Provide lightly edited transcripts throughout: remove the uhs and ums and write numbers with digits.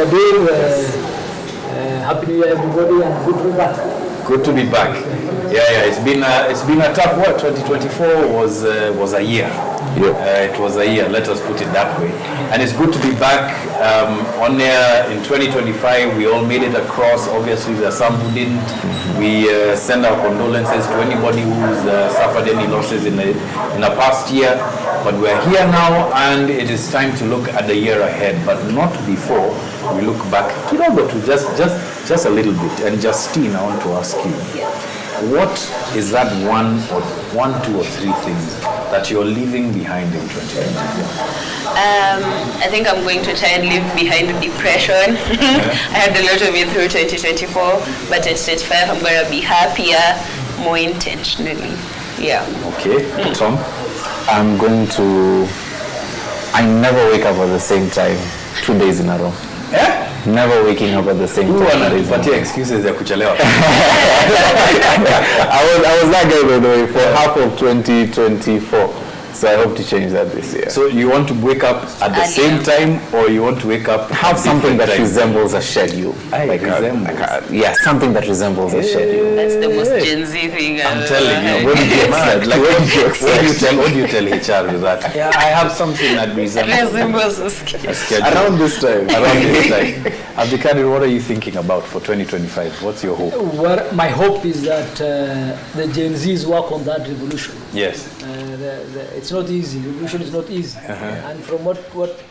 Kadir. Happy New Year, everybody, and good to be back. Good to be back. Yeah. It's been a tough work. 2024 was a year. It was a year. Let us put it that way. And it's good to be back on there in 2025. We all made it across. Obviously, there are some who didn't. We send our condolences to anybody who's suffered any losses in the past year. But we're here now, and it is time to look at the year ahead, but not before we look back. Kidogo to just a little bit. And Justine, I want to ask you, what is that one, two, or three things that you're leaving behind in 2024? I think I'm going to try and leave behind depression. I had a lot of it through 2024, but at 25 I'm going to be happier, more intentionally. Yeah. Okay. Tom? I'm going to... I never wake up at the same time 2 days in a row. Never waking up at the same time. Wanapatia excuses ya kuchelewa. I was that guy, by the way, for half of 2024. So I hope to change that this year. So you want to wake up at the same time, or you want to wake up have something that resembles a schedule? Something that resembles a schedule. That's the most Gen Z thing. I'm telling you. What did you expect? What do you tell HR with that? Yeah, I have something that resembles a schedule. Around this time. Abductions, what are you thinking about for 2025? What's your hope? Well, my hope is that the Gen Zs work on that revolution. Yes. It's not easy. Revolution is not easy. And from what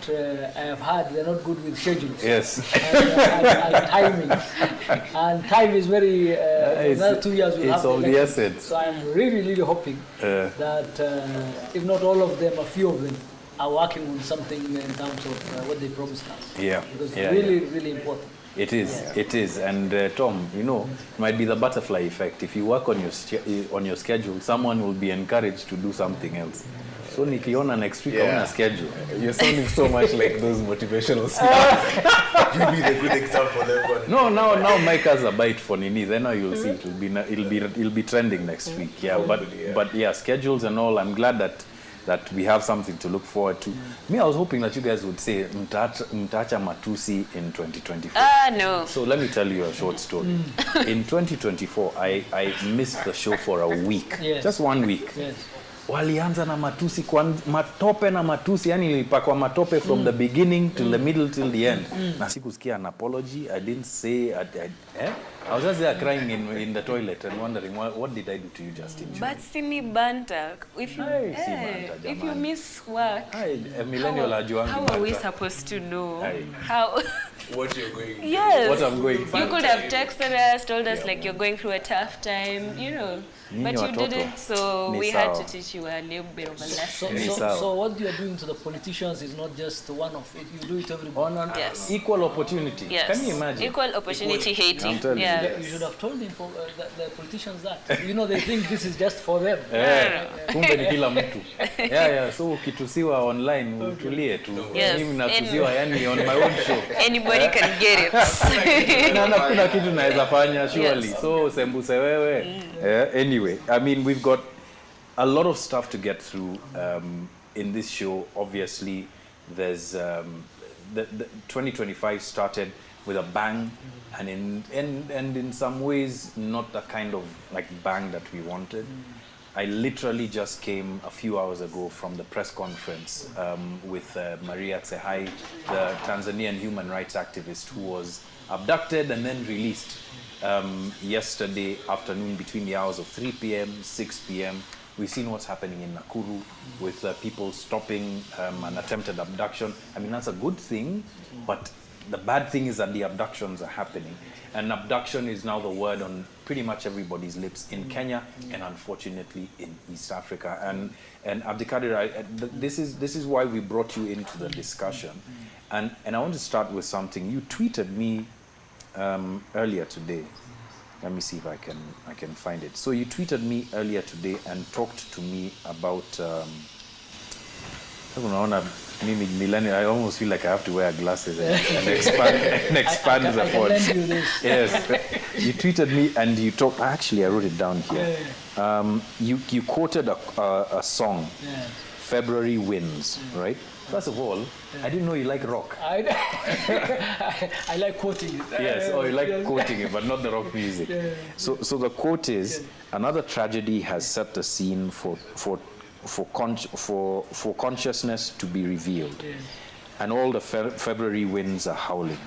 I have heard, they're not good with schedules. Yes. And timing. And time is very, another 2 years will it's have of the essence. So I'm really hoping that if not all of them, a few of them are working on something in terms of what they promised us. Yeah. Because it's really important. It is. And Tom, it might be the butterfly effect. If you work on your schedule, someone will be encouraged to do something else. So nikiona next week on a schedule. You're sounding so much like those motivational speakers. You be the good example, everyone. No, now Mike has a bite for Nini. Then you'll see it'll be trending next week. Yeah, but schedules and all. I'm glad that we have something to look forward to. Me, I was hoping that you guys would say mtacha matusi in 2024. No. So let me tell you a short story. In 2024, I missed the show for a week. Yes. Just 1 week. Yes. Walianza na matusi, matope na matusi, yani nilipakwa matope from the beginning till the middle till the end. Na sikusikia an apology. I didn't say I was just there crying in the toilet and wondering what did I do to you, Justin? But simi banter. If you miss work, how are we supposed to know how what you're going through? Yes. What I'm going through. You could have texted us, told us like you're going through a tough time, but you didn't, so we had to teach you a little bit of a lesson. So what you're doing to the politicians is not just one of it, you do it everybody. Yes. Equal opportunity. Yes. Can you imagine? Equal opportunity hating. I'm telling you. You should have told them the politicians that. They think this is just for them. Kumbe ni kila mtu. So ukitusiwa online utulie tu. Mimi natusiwa yani on my own show. Anybody can get it. Na kuna kitu naweza fanya surely. So sembuse wewe. Anyway, I mean we've got a lot of stuff to get through in this show. Obviously, there's the 2025 started with a bang, and in some ways not the kind of like bang that we wanted. I literally just came a few hours ago from the press conference with Maria Tsehai, the Tanzanian human rights activist who was abducted and then released yesterday afternoon between the hours of 3 p.m., 6 p.m. We've seen what's happening in Nakuru with people stopping an attempted abduction. I mean, that's a good thing, but the bad thing is that the abductions are happening. And abduction is now the word on pretty much everybody's lips in Kenya and unfortunately in East Africa. And Abdikadir, this is why we brought you into the discussion. And I want to start with something. You tweeted me earlier today. Let me see if I can find it. So you tweeted me earlier today and talked to me about I almost feel like I have to wear glasses and expand the font. Yes, you tweeted me and you talked. Actually, I wrote it down here. You quoted a song, February wins, right? First of all, I didn't know you like rock. I like quoting it. Yes, you like quoting it, but not the rock music. So the quote is, another tragedy has set the scene for consciousness to be revealed. And all the February winds are howling.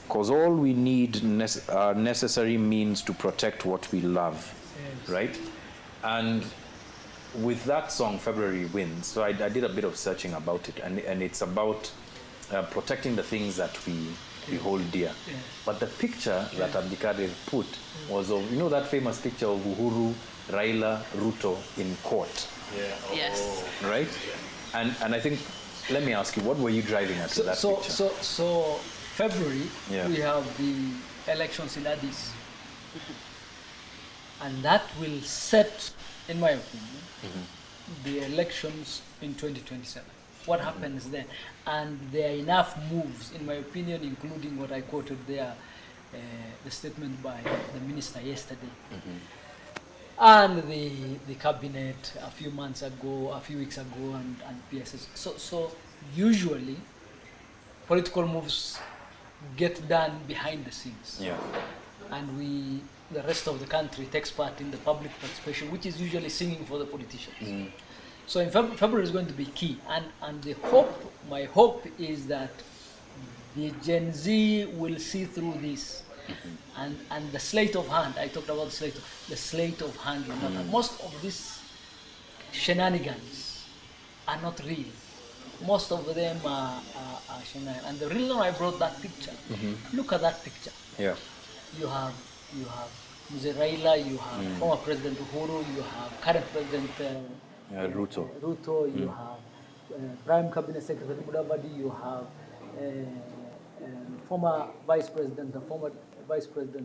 Because all we need are necessary means to protect what we love, right? And with that song, February Winds, so I did a bit of searching about it, and it's about protecting the things that we hold dear. But the picture that Abdikadir put was of, you know, that famous picture of Uhuru, Raila, Ruto in court. Yes. Right? And I think, let me ask you, what were you driving at that picture? So February, we have the elections in Addis. And that will set, in my opinion, the elections in 2027. What happens then? And there are enough moves, in my opinion, including what I quoted there, the statement by the minister yesterday, and the cabinet a few weeks ago, and PSS. So usually, political moves get done behind the scenes. And the rest of the country takes part in the public participation, which is usually singing for the politicians. So in February is going to be key, and my hope is that the Gen Z will see through this, and the sleight of hand. I talked about the sleight of hand. Most of these shenanigans are not real. Most of them are shenanigans. And the reason I brought that picture, look at that picture. You have Mzee Raila, you have former President Uhuru, you have current President Ruto, you have Prime Cabinet Secretary Mudavadi, you have former Vice President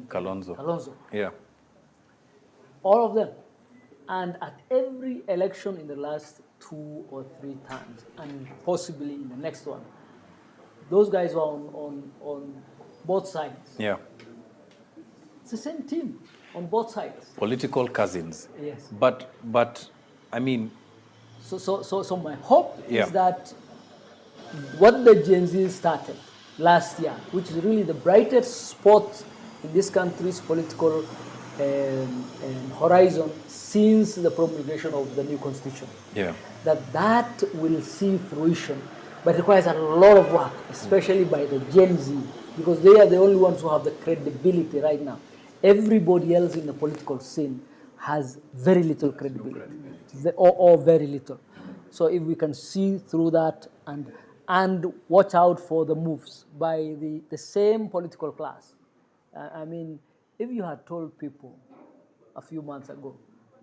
Kalonzo. All of them. And at every election in the last 2 or 3 times, and possibly in the next one, those guys were on both sides. It's the same team on both sides. Political cousins. Yes. But I mean. So my hope is that what the Gen Z started last year, which is really the brightest spot in this country's political horizon since the promulgation of the new constitution, that will see fruition, but requires a lot of work, especially by the Gen Z, because they are the only ones who have the credibility right now. Everybody else in the political scene has very little credibility, or very little. So if we can see through that and watch out for the moves by the same political class. I mean, if you had told people a few months ago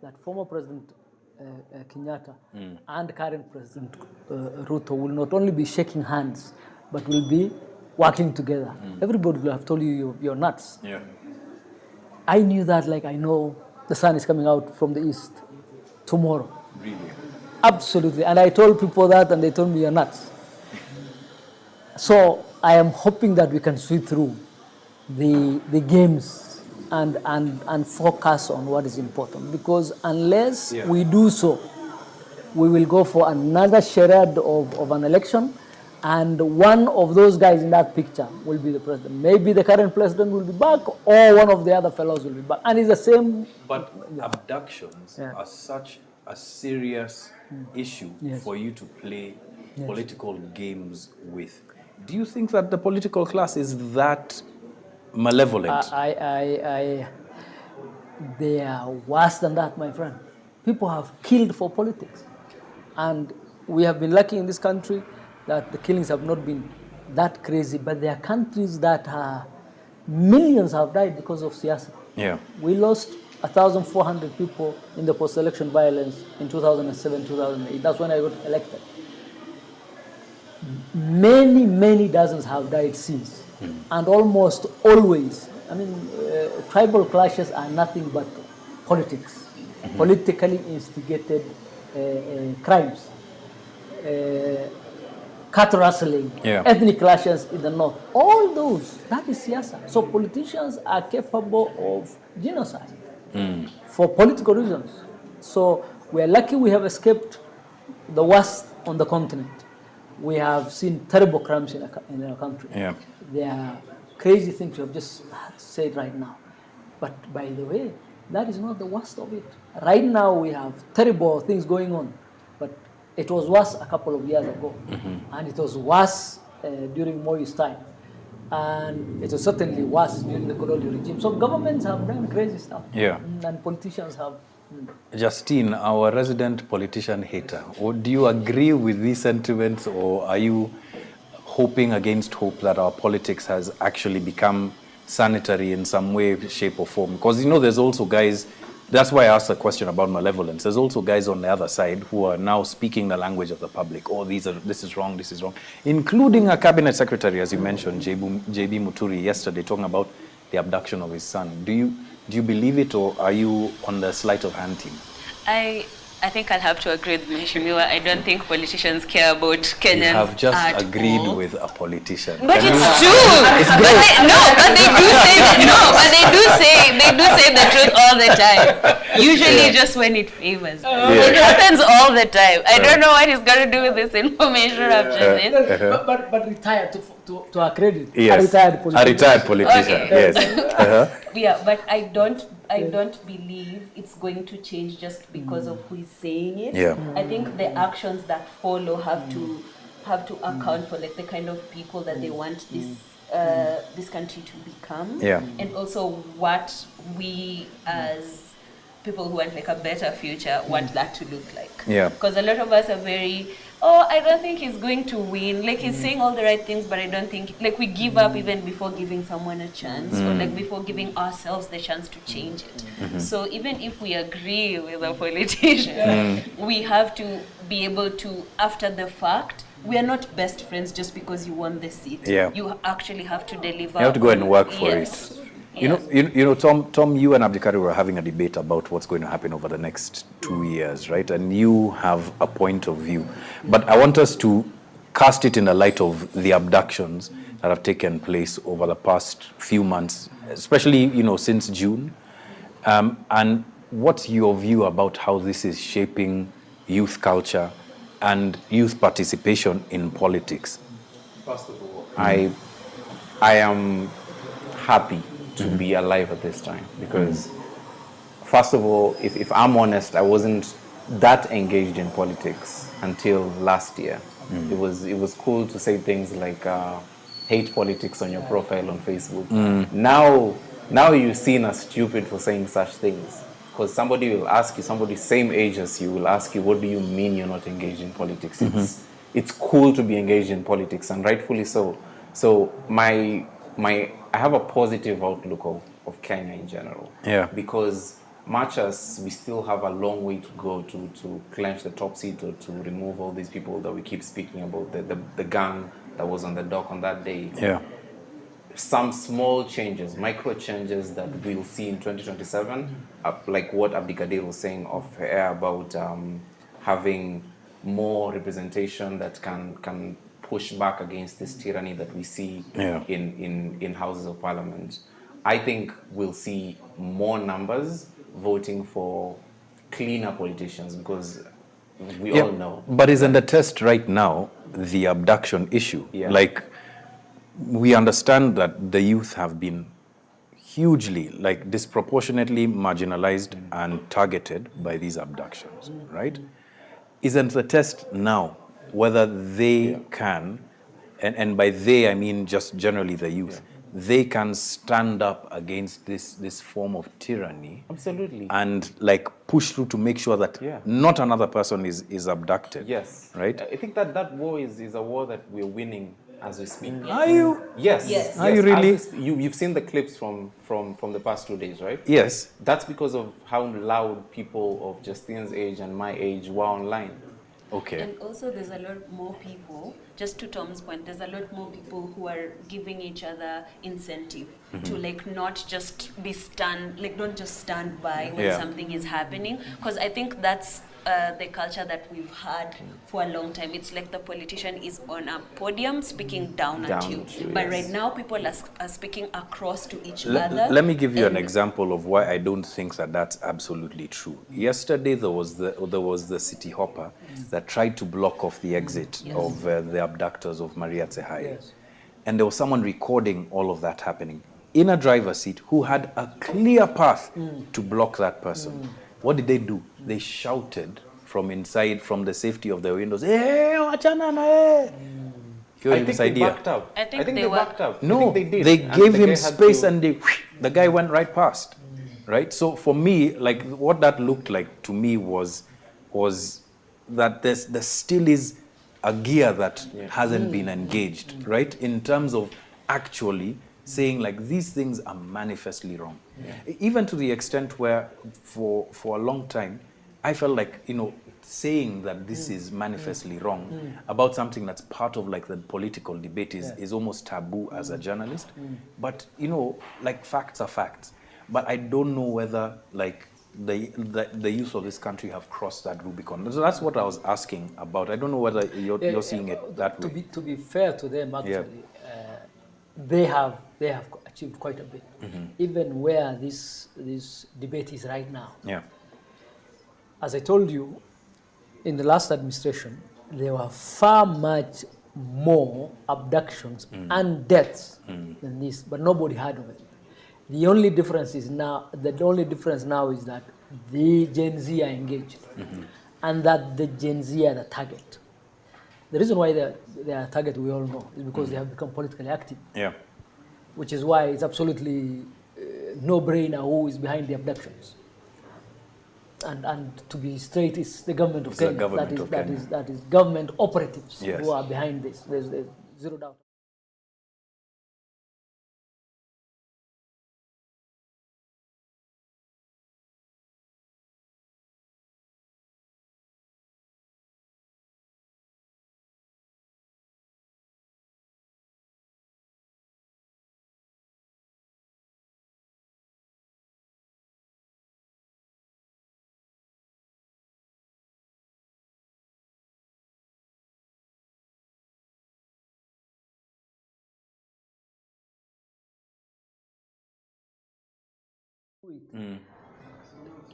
that former President Kenyatta and current President Ruto will not only be shaking hands, but will be working together, everybody will have told you you're nuts. I knew that, like I know the sun is coming out from the east tomorrow. Really? Absolutely. And I told people that, and they told me you're nuts. So I am hoping that we can sweep through the games and focus on what is important. Because unless we do so, we will go for another charade of an election, and one of those guys in that picture will be the president. Maybe the current president will be back, or one of the other fellows will be back. And it's the same. But abductions are such a serious issue for you to play political games with. Do you think that the political class is that malevolent? They are worse than that, my friend. People have killed for politics. And we have been lucky in this country that the killings have not been that crazy, but there are countries that millions have died because of siyasa. We lost 1,400 people in the post-election violence in 2007, 2008. That's when I got elected. Many dozens have died since. And almost always, I mean, tribal clashes are nothing but politics, politically instigated crimes. Cat rustling, ethnic clashes in the north, all those, that is siyasa. So politicians are capable of genocide for political reasons. So we are lucky we have escaped the worst on the continent. We have seen terrible crimes in our country. Yeah. There are crazy things you have just said right now. But by the way, that is not the worst of it. Right now we have terrible things going on, but it was worse a couple of years ago, and it was worse during Moi's time, and it was certainly worse during the colonial regime. So governments have done crazy stuff, and politicians have. Justine, our resident politician hater, do you agree with these sentiments, or are you hoping against hope that our politics has actually become sanitary in some way, shape or form? Because, there's also guys, that's why I asked a question about malevolence. There's also guys on the other side who are now speaking the language of the public. Oh, this is wrong, including a cabinet secretary, as you mentioned, JB Muturi, yesterday, talking about the abduction of his son. Do you believe it, or are you on the sleight of hand team? I think I'll have to agree with Mheshimiwa. I don't think politicians care about Kenyans. You have just at agreed all. with a politician. But it's true. But they do say the truth all the time. Usually just when it favors. It happens all the time. I don't know what he's got to do with this information after this. But retired to our credit. Yes. A retired politician. Okay. Yes. Yeah, but I don't believe it's going to change just because of who is saying it. Yeah. I think the actions that follow have to account for like the kind of people that they want this country to become. Yeah. And also what we as people who want like a better future want that to look like. Yeah. Because a lot of us are very, I don't think he's going to win. Like he's saying all the right things, but I don't think, like we give up even before giving someone a chance or like before giving ourselves the chance to change it. So even if we agree with a politician, we have to be able to, after the fact, we are not best friends just because you won the seat. Yeah. You actually have to deliver. You have to go and work for Yes. it. You know, Tom, you and Abdikari were having a debate about what's going to happen over the next 2 years, right? And you have a point of view. But I want us to cast it in the light of the abductions that have taken place over the past few months, especially, since June. And what's your view about how this is shaping youth culture and youth participation in politics? First of all, I am happy to be alive at this time because, first of all, if I'm honest, I wasn't that engaged in politics until last year. It was cool to say things like hate politics on your profile on Facebook. Now you're seen as stupid for saying such things because somebody will ask you, somebody same age as you will ask you, what do you mean you're not engaged in politics? It's cool to be engaged in politics, and rightfully so. So I have a positive outlook of Kenya in general. Yeah. Because much as we still have a long way to go to clench the top seat or to remove all these people that we keep speaking about, the gang that was on the dock on that day. Yeah. Some small changes, micro changes that we'll see in 2027, like what Abdikadir was saying off air about having more representation that can push back against this tyranny that we see in houses of parliament. I think we'll see more numbers voting for cleaner politicians because we all know. But isn't the test right now the abduction issue? Yeah. Like, we understand that the youth have been hugely, disproportionately marginalized and targeted by these abductions, right? Isn't the test now whether they can, and by they I mean just generally the youth, they can stand up against this form of tyranny? Absolutely. And push through to make sure that not another person is abducted. Yes. Right? I think that war is a war that we're winning as we speak. Are you? Yes. Are you really? You've seen the clips from the past 2 days, right? Yes. That's because of how loud people of Justine's age and my age were online. Okay. And also there's a lot more people, just to Tom's point, there's a lot more people who are giving each other incentive. to like not just stand by when Yeah. something is happening, because I think that's the culture that we've had for a long time. It's like the politician is on a podium speaking down at Down you, at you, but yes. right now people are speaking across to each other. Let me give you an and- example of why I don't think that that's absolutely true. Yesterday there was the city hopper that tried to block off the exit Yes. of the abductors of Maria Tsehai. Yes. And there was someone recording all of that happening in a driver's seat who had a clear path to block that person. What did they do? They shouted from inside, from the safety of their windows, "Hey, wachana na yeye." Hiyo I think they ilimsaidia. backed out. I think they they were- backed out. I No, think they did. they And gave the him guy had space to- and the guy went right past. Right? So for me, like what that looked like to me was that there still is a gear that hasn't been engaged, right? In terms of actually saying like these things are manifestly wrong. Even to the extent where for a long time, I felt like, saying that this is manifestly wrong about something that's part of like the political debate is almost taboo as a journalist. But, like facts are facts. But I don't know whether like the youth of this country have crossed that Rubicon. So that's what I was asking about. I don't know whether you're seeing it that way. To be fair to them, actually, they have achieved quite a bit, even where this debate is right now. Yeah. As I told you, in the last administration, there were far much more abductions and deaths than this, but nobody heard of it. The only difference now is that the Gen Z are engaged, and that the Gen Z are the target. The reason why they are a target, we all know, is because they have become politically active, Yeah. which is why it's absolutely no-brainer who is behind the abductions. And to be straight, it's the government of It's the Kenya. government of Kenya. That is government operatives Yes. who are behind this. There's zero doubt.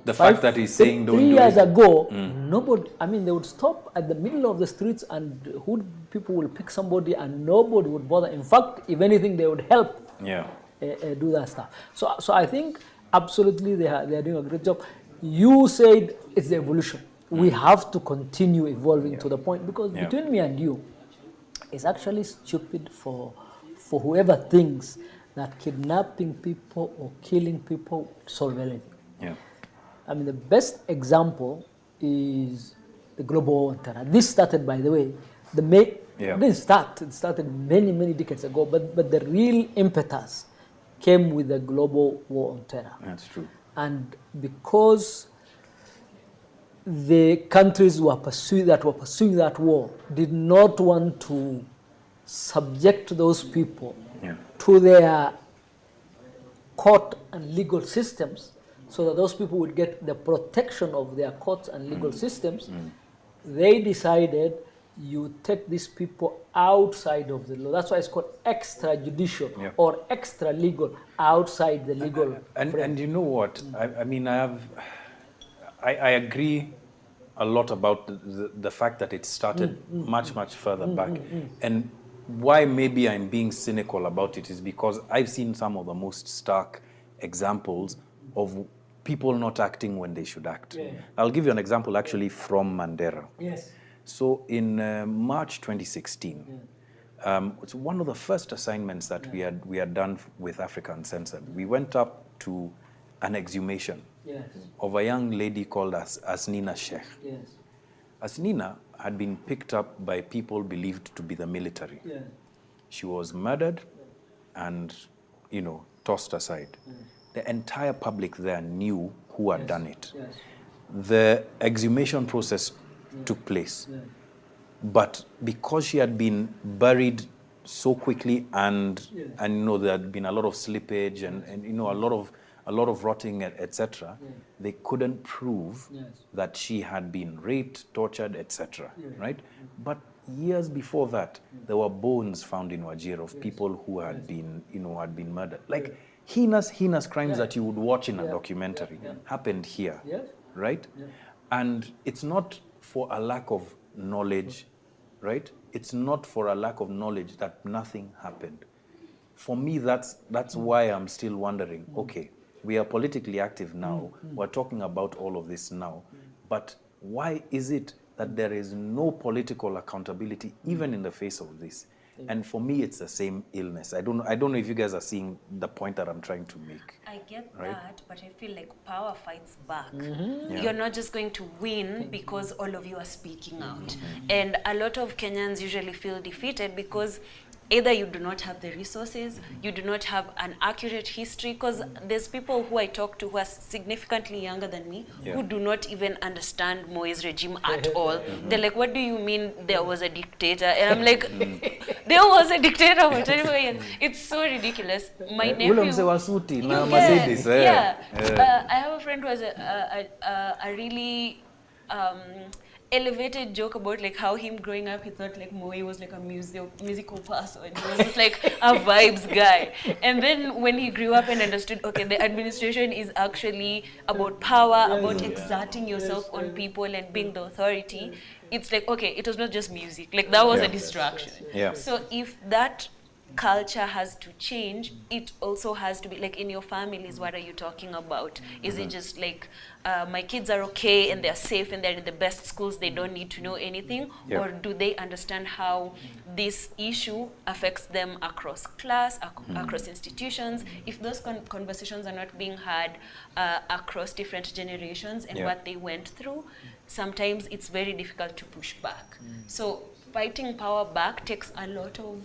The fact that he's saying don't three do years it. ago, nobody. I mean, they would stop at the middle of the streets, and people will pick somebody, and nobody would bother. In fact, if anything, they would help Yeah. do that stuff. So I think absolutely they are doing a great job. You said it's the evolution. We have to continue evolving to the point, because between me and you, it's actually stupid for whoever thinks that kidnapping people or killing people solve anything. Yeah. I mean, the best example is the global war on terror. This started, by the way, Yeah. it didn't start. It started many, many decades ago. But the real impetus came with the global war on terror. That's true. And because the countries were pursuing that war did not want to subject those people to their court and legal systems, so that those people would get the protection of their courts and legal systems, they decided you take these people outside of the law. That's why it's called extrajudicial or extra legal, outside the legal frame. And you know what? I mean, I agree a lot about the fact that it started much further back. And why maybe I'm being cynical about it is because I've seen some of the most stark examples of people not acting when they should act. Yeah. I'll give you an example actually from Mandera. Yes. So in March 2016, it's one of the first assignments that we had done with Africa Uncensored. We went up to an exhumation of a young lady called Asnina Sheikh. Yes. Asnina had been picked up by people believed to be the military. Yeah. She was murdered and, tossed aside. The entire public there knew who had done it. Yes. The exhumation process took place. Yeah. But because she had been buried so quickly, and there had been a lot of slippage and a lot of rotting, etc. They couldn't prove that she had been raped, tortured, etc. Right? But years before that, there were bones found in Wajir of people who had been murdered. Like heinous crimes that you would watch in a documentary happened here, right? And it's not for a lack of knowledge, right? It's not for a lack of knowledge that nothing happened. For me, that's why I'm still wondering, okay, we are politically active now, we're talking about all of this now, but why is it that there is no political accountability even in the face of this? And for me, it's the same illness. I don't know if you guys are seeing the point that I'm trying to make. I get right? that, but I feel like power fights back. Yeah. You're not just going to win because all of you are speaking out. And a lot of Kenyans usually feel defeated because either you do not have the resources, you do not have an accurate history, because there's people who I talk to who are significantly younger than me who do not even understand Moi's regime at all. They're like, what do you mean there was a dictator? And I'm like, there was a dictator for 24 years. It's so ridiculous. My nephew... Mercedes. I have a friend who has a really... elevated joke about like how him growing up he thought like Moi was like a musical person. He was just like a vibes guy. And then when he grew up and understood, okay, the administration is actually about power, about exerting yourself on people and being the authority, it's like, okay, it was not just music. Like that was a distraction. So if that culture has to change, it also has to be like in your families. What are you talking about? Is it just like my kids are okay and they're safe and they're in the best schools, they don't need to know anything? Or do they understand how this issue affects them across class, across institutions? If those conversations are not being had across different generations and what they went through, sometimes it's very difficult to push back. So fighting power back takes a lot of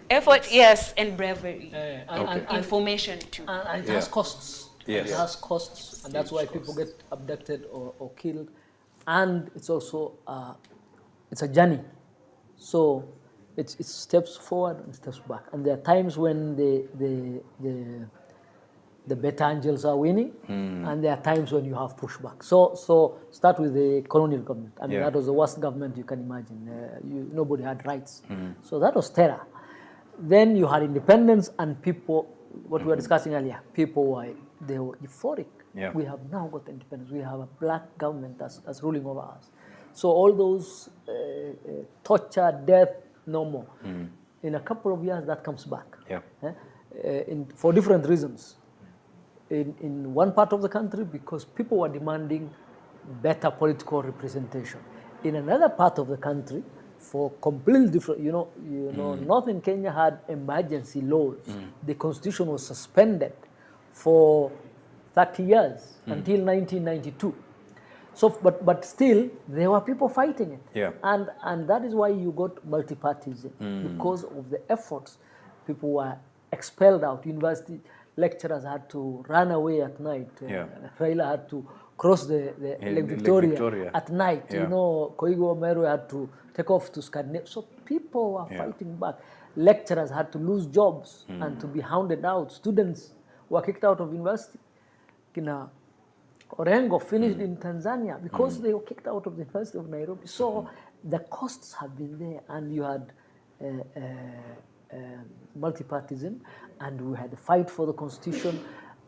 effort, yes, and bravery, and information too. And it has costs. Yes. It has costs, and that's why people get abducted or killed. And it's also it's a journey. So it's steps forward and steps back. And there are times when the better angels are winning, and there are times when you have pushback. So start with the colonial government. I mean, that was the worst government you can imagine. Nobody had rights. So that was terror. Then you had independence, and people, what we were discussing earlier, they were euphoric. We have now got independence. We have a black government that's ruling over us. So all those torture, death, no more. In a couple of years, that comes back. For different reasons. In one part of the country, because people were demanding better political representation. In another part of the country, for completely different, Northern Kenya had emergency laws. The constitution was suspended for 30 years until 1992. So, but still, there were people fighting it. And that is why you got multi-partyism, because of the efforts. People were expelled out. University lecturers had to run away at night. Raila had to cross the Lake Victoria at night. Koigo Meru had to take off to Scandinavia. So people were fighting back. Lecturers had to lose jobs and to be hounded out. Students were kicked out of university. Kina Orengo finished in Tanzania because they were kicked out of the University of Nairobi. So the costs have been there, and you had multi-partyism, and we had a fight for the constitution.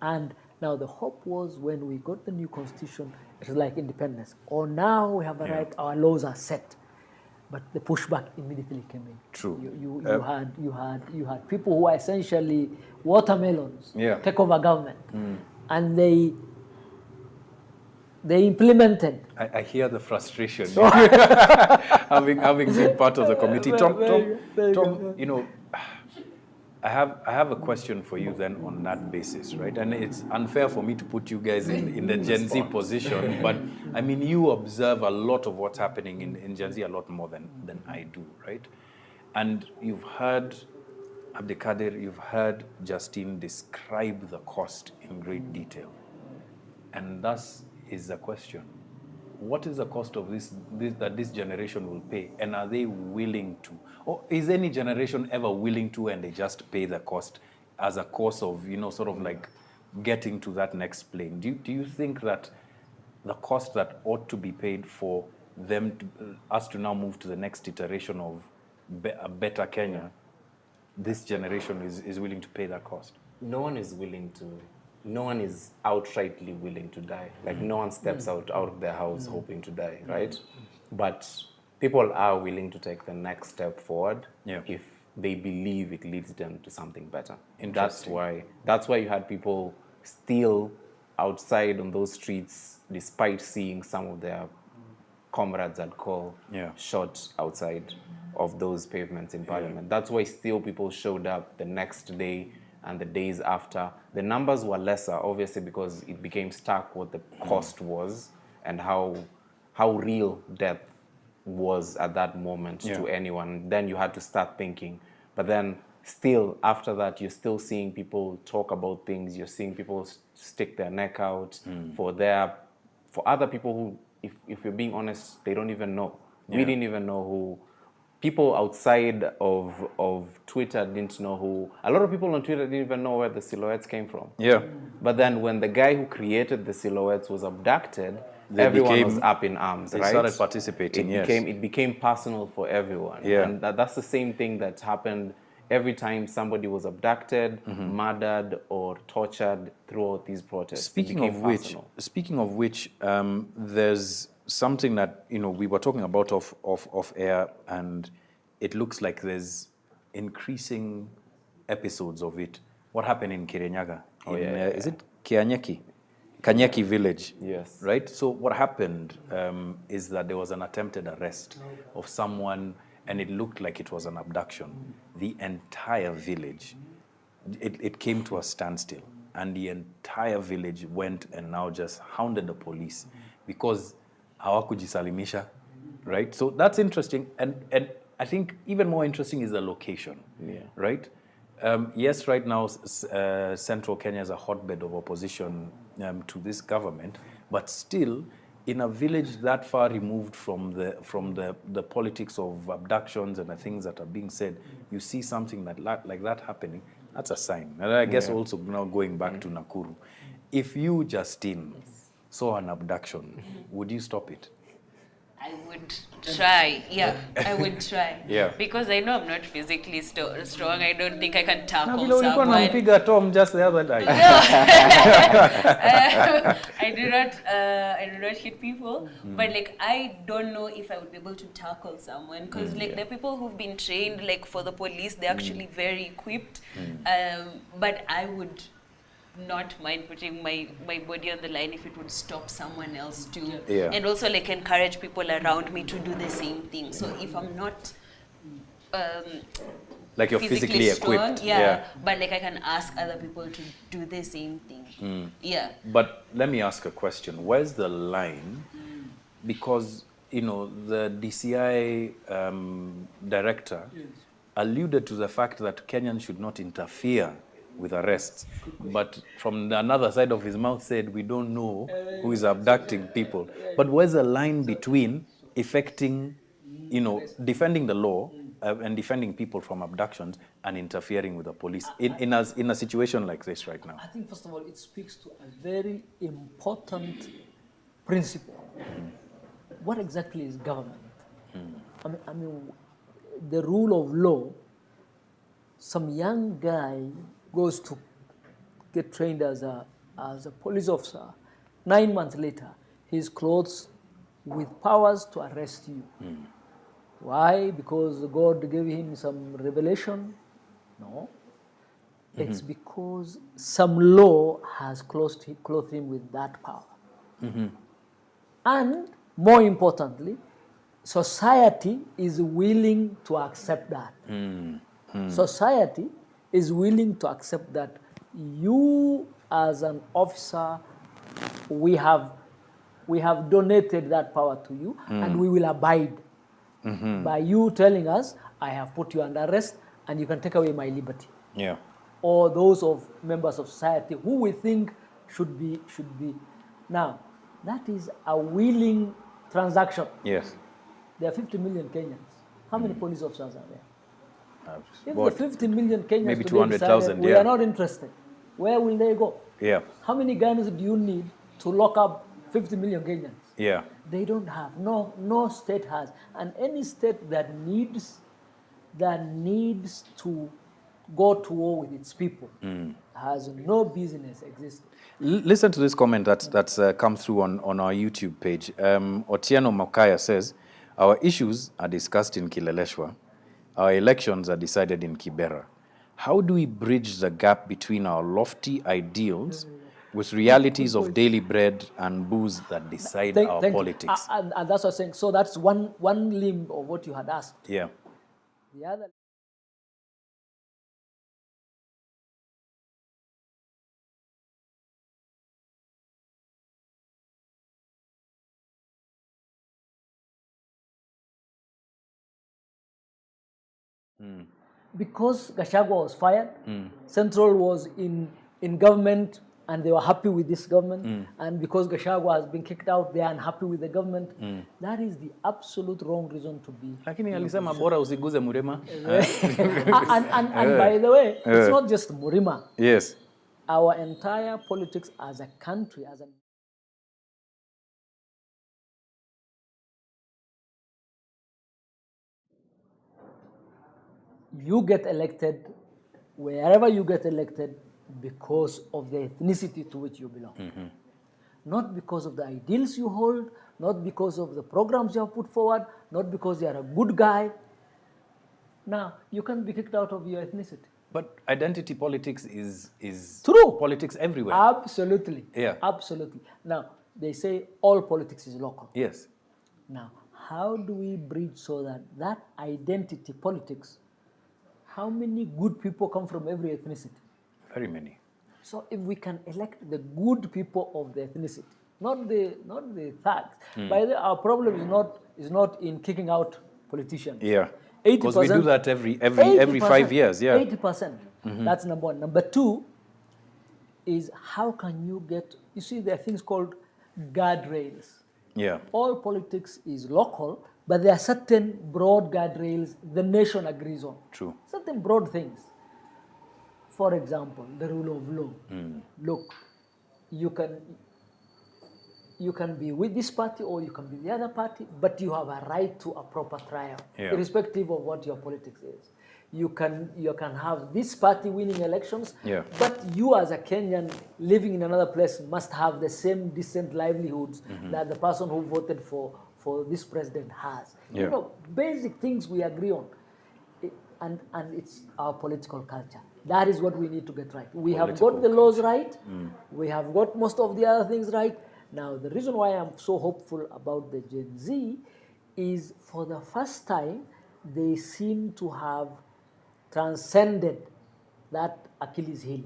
And now the hope was, when we got the new constitution, it was like independence. Or now we have a right, our laws are set. But the pushback immediately came in. True. You had people who were essentially watermelons take over government, and they implemented. I hear the frustration. having been part of the committee. Tom, I have a question for you then on that basis, right? And it's unfair for me to put you guys in the Gen Z position, but I mean, you observe a lot of what's happening in Gen Z a lot more than I do, right? And you've heard Abdikadir, you've heard Justine describe the cost in great detail. And thus is the question, what is the cost of this that this generation will pay, and are they willing to, or is any generation ever willing to, and they just pay the cost as a course of, sort of like getting to that next plane? Do you think that the cost that ought to be paid for them us to now move to the next iteration of a better Kenya, this generation is willing to pay that cost? No one is outrightly willing to die. Like no one steps out of their house hoping to die, right? But people are willing to take the next step forward if they believe it leads them to something better. And that's why you had people still outside on those streets despite seeing some of their comrades I'd call shot outside of those pavements in Parliament. That's why still people showed up the next day and the days after. The numbers were lesser, obviously, because it became stark what the cost was and how real death was at that moment to anyone. Then you had to start thinking. But then still, after that, you're still seeing people talk about things. You're seeing people stick their neck out for other people who, if you're being honest, they don't even know. We didn't even know who. People outside of Twitter didn't know who. A lot of people on Twitter didn't even know where the silhouettes came from. Yeah. But then when the guy who created the silhouettes was abducted, everyone was up in arms, right? They started participating, It became personal for everyone. Yeah. And that's the same thing that happened every time somebody was abducted, murdered, or tortured throughout these protests. Speaking of which, there's something that we were talking about off air, and it looks like there's increasing episodes of it. What happened in Kirinyaga? Is it Kanyeki village? Yes. Right. So what happened is that there was an attempted arrest of someone, and it looked like it was an abduction. The entire village, it came to a standstill, and the entire village went and now just hounded the police because hawakujisalimisha, right? So that's interesting, and I think even more interesting is the location, right? Yes, right now Central Kenya is a hotbed of opposition to this government, but still, in a village that far removed from the politics of abductions and the things that are being said, you see something like that happening. That's a sign. And I guess also now going back to Nakuru, if you, Justine, saw an abduction, would you stop it? I would try. I would try. Because I know I'm not physically strong. I don't think I can tackle someone. Nampiga Tom just the other day. I do not hit people. But I don't know if I would be able to tackle someone, because the people who've been trained for the police, they're actually very equipped. But I would not mind putting my body on the line if it would stop someone else too. And also encourage people around me to do the same thing. So if I'm not you're physically strong, equipped, but I can ask other people to do the same thing. But let me ask a question. Where's the line? Because the DCI director alluded to the fact that Kenyans should not interfere with arrests, but from another side of his mouth said we don't know who is abducting people. But where's the line between defending the law and defending people from abductions and interfering with the police in a situation like this right now? I think first of all it speaks to a very important principle. What exactly is government? I mean, the rule of law. Some young guy goes to get trained as a police officer. 9 months later, he's clothed with powers to arrest you. Why? Because God gave him some revelation? No. It's because some law has clothed him with that power. And more importantly, society is willing to accept that. Society is willing to accept that you, as an officer, we have donated that power to you, and we will abide by you telling us, I have put you under arrest, and you can take away my liberty. Or those of members of society who we think should be. Now, that is a willing transaction. Yes. There are 50 million Kenyans. How many police officers are there? If What? the 50 million Kenyans Maybe today 200,000, decided we yeah. are not interested, where will they go? Yeah. How many guns do you need to lock up 50 million Kenyans? Yeah. They don't have. No state has. And any state that needs to go to war with its people has no business existing. Listen to this comment that's come through on our YouTube page. Otieno Makaya says, our issues are discussed in Kileleshwa. Our elections are decided in Kibera. How do we bridge the gap between our lofty ideals with realities of daily bread and booze that decide our Thank politics? you. And that's what I'm saying. So that's one limb of what you had asked. Yeah. The other. Because Gachagua was fired, Central was in government and they were happy with this government. And because Gachagua has been kicked out, they are unhappy with the government. That is the absolute wrong reason to be. Lakini alisema bora usiguze Murema. And by the way, it's not just Murima. Yes. Our entire politics as a country, as an you get elected wherever you get elected because of the ethnicity to which you belong. Not because of the ideals you hold, not because of the programs you have put forward, not because you are a good guy. Now, you can't be kicked out of your ethnicity. But identity politics is True. politics everywhere. Absolutely. Yeah. Absolutely. Now, they say all politics is local. Yes. Now, how do we bridge so that identity politics, how many good people come from every ethnicity? Very many. So if we can elect the good people of the ethnicity, not the thugs. By the way, our problem is not in kicking out politicians. Yeah. 80%. Because we do that every 5 years. Yeah. 80%. That's number one. Number two is how can you get, you see, there are things called guardrails. Yeah. All politics is local, but there are certain broad guardrails the nation agrees on. True. Certain broad things. For example, the rule of law. Look, you can be with this party or you can be the other party, but you have a right to a proper trial, irrespective of what your politics is. You can have this party winning elections, but you as a Kenyan living in another place must have the same decent livelihoods that the person who voted for this president has. You know, basic things we agree on. And it's our political culture. That is what we need to get right. We have got the laws right. We have got most of the other things right. Now, the reason why I'm so hopeful about the Gen Z is for the first time, they seem to have transcended that Achilles heel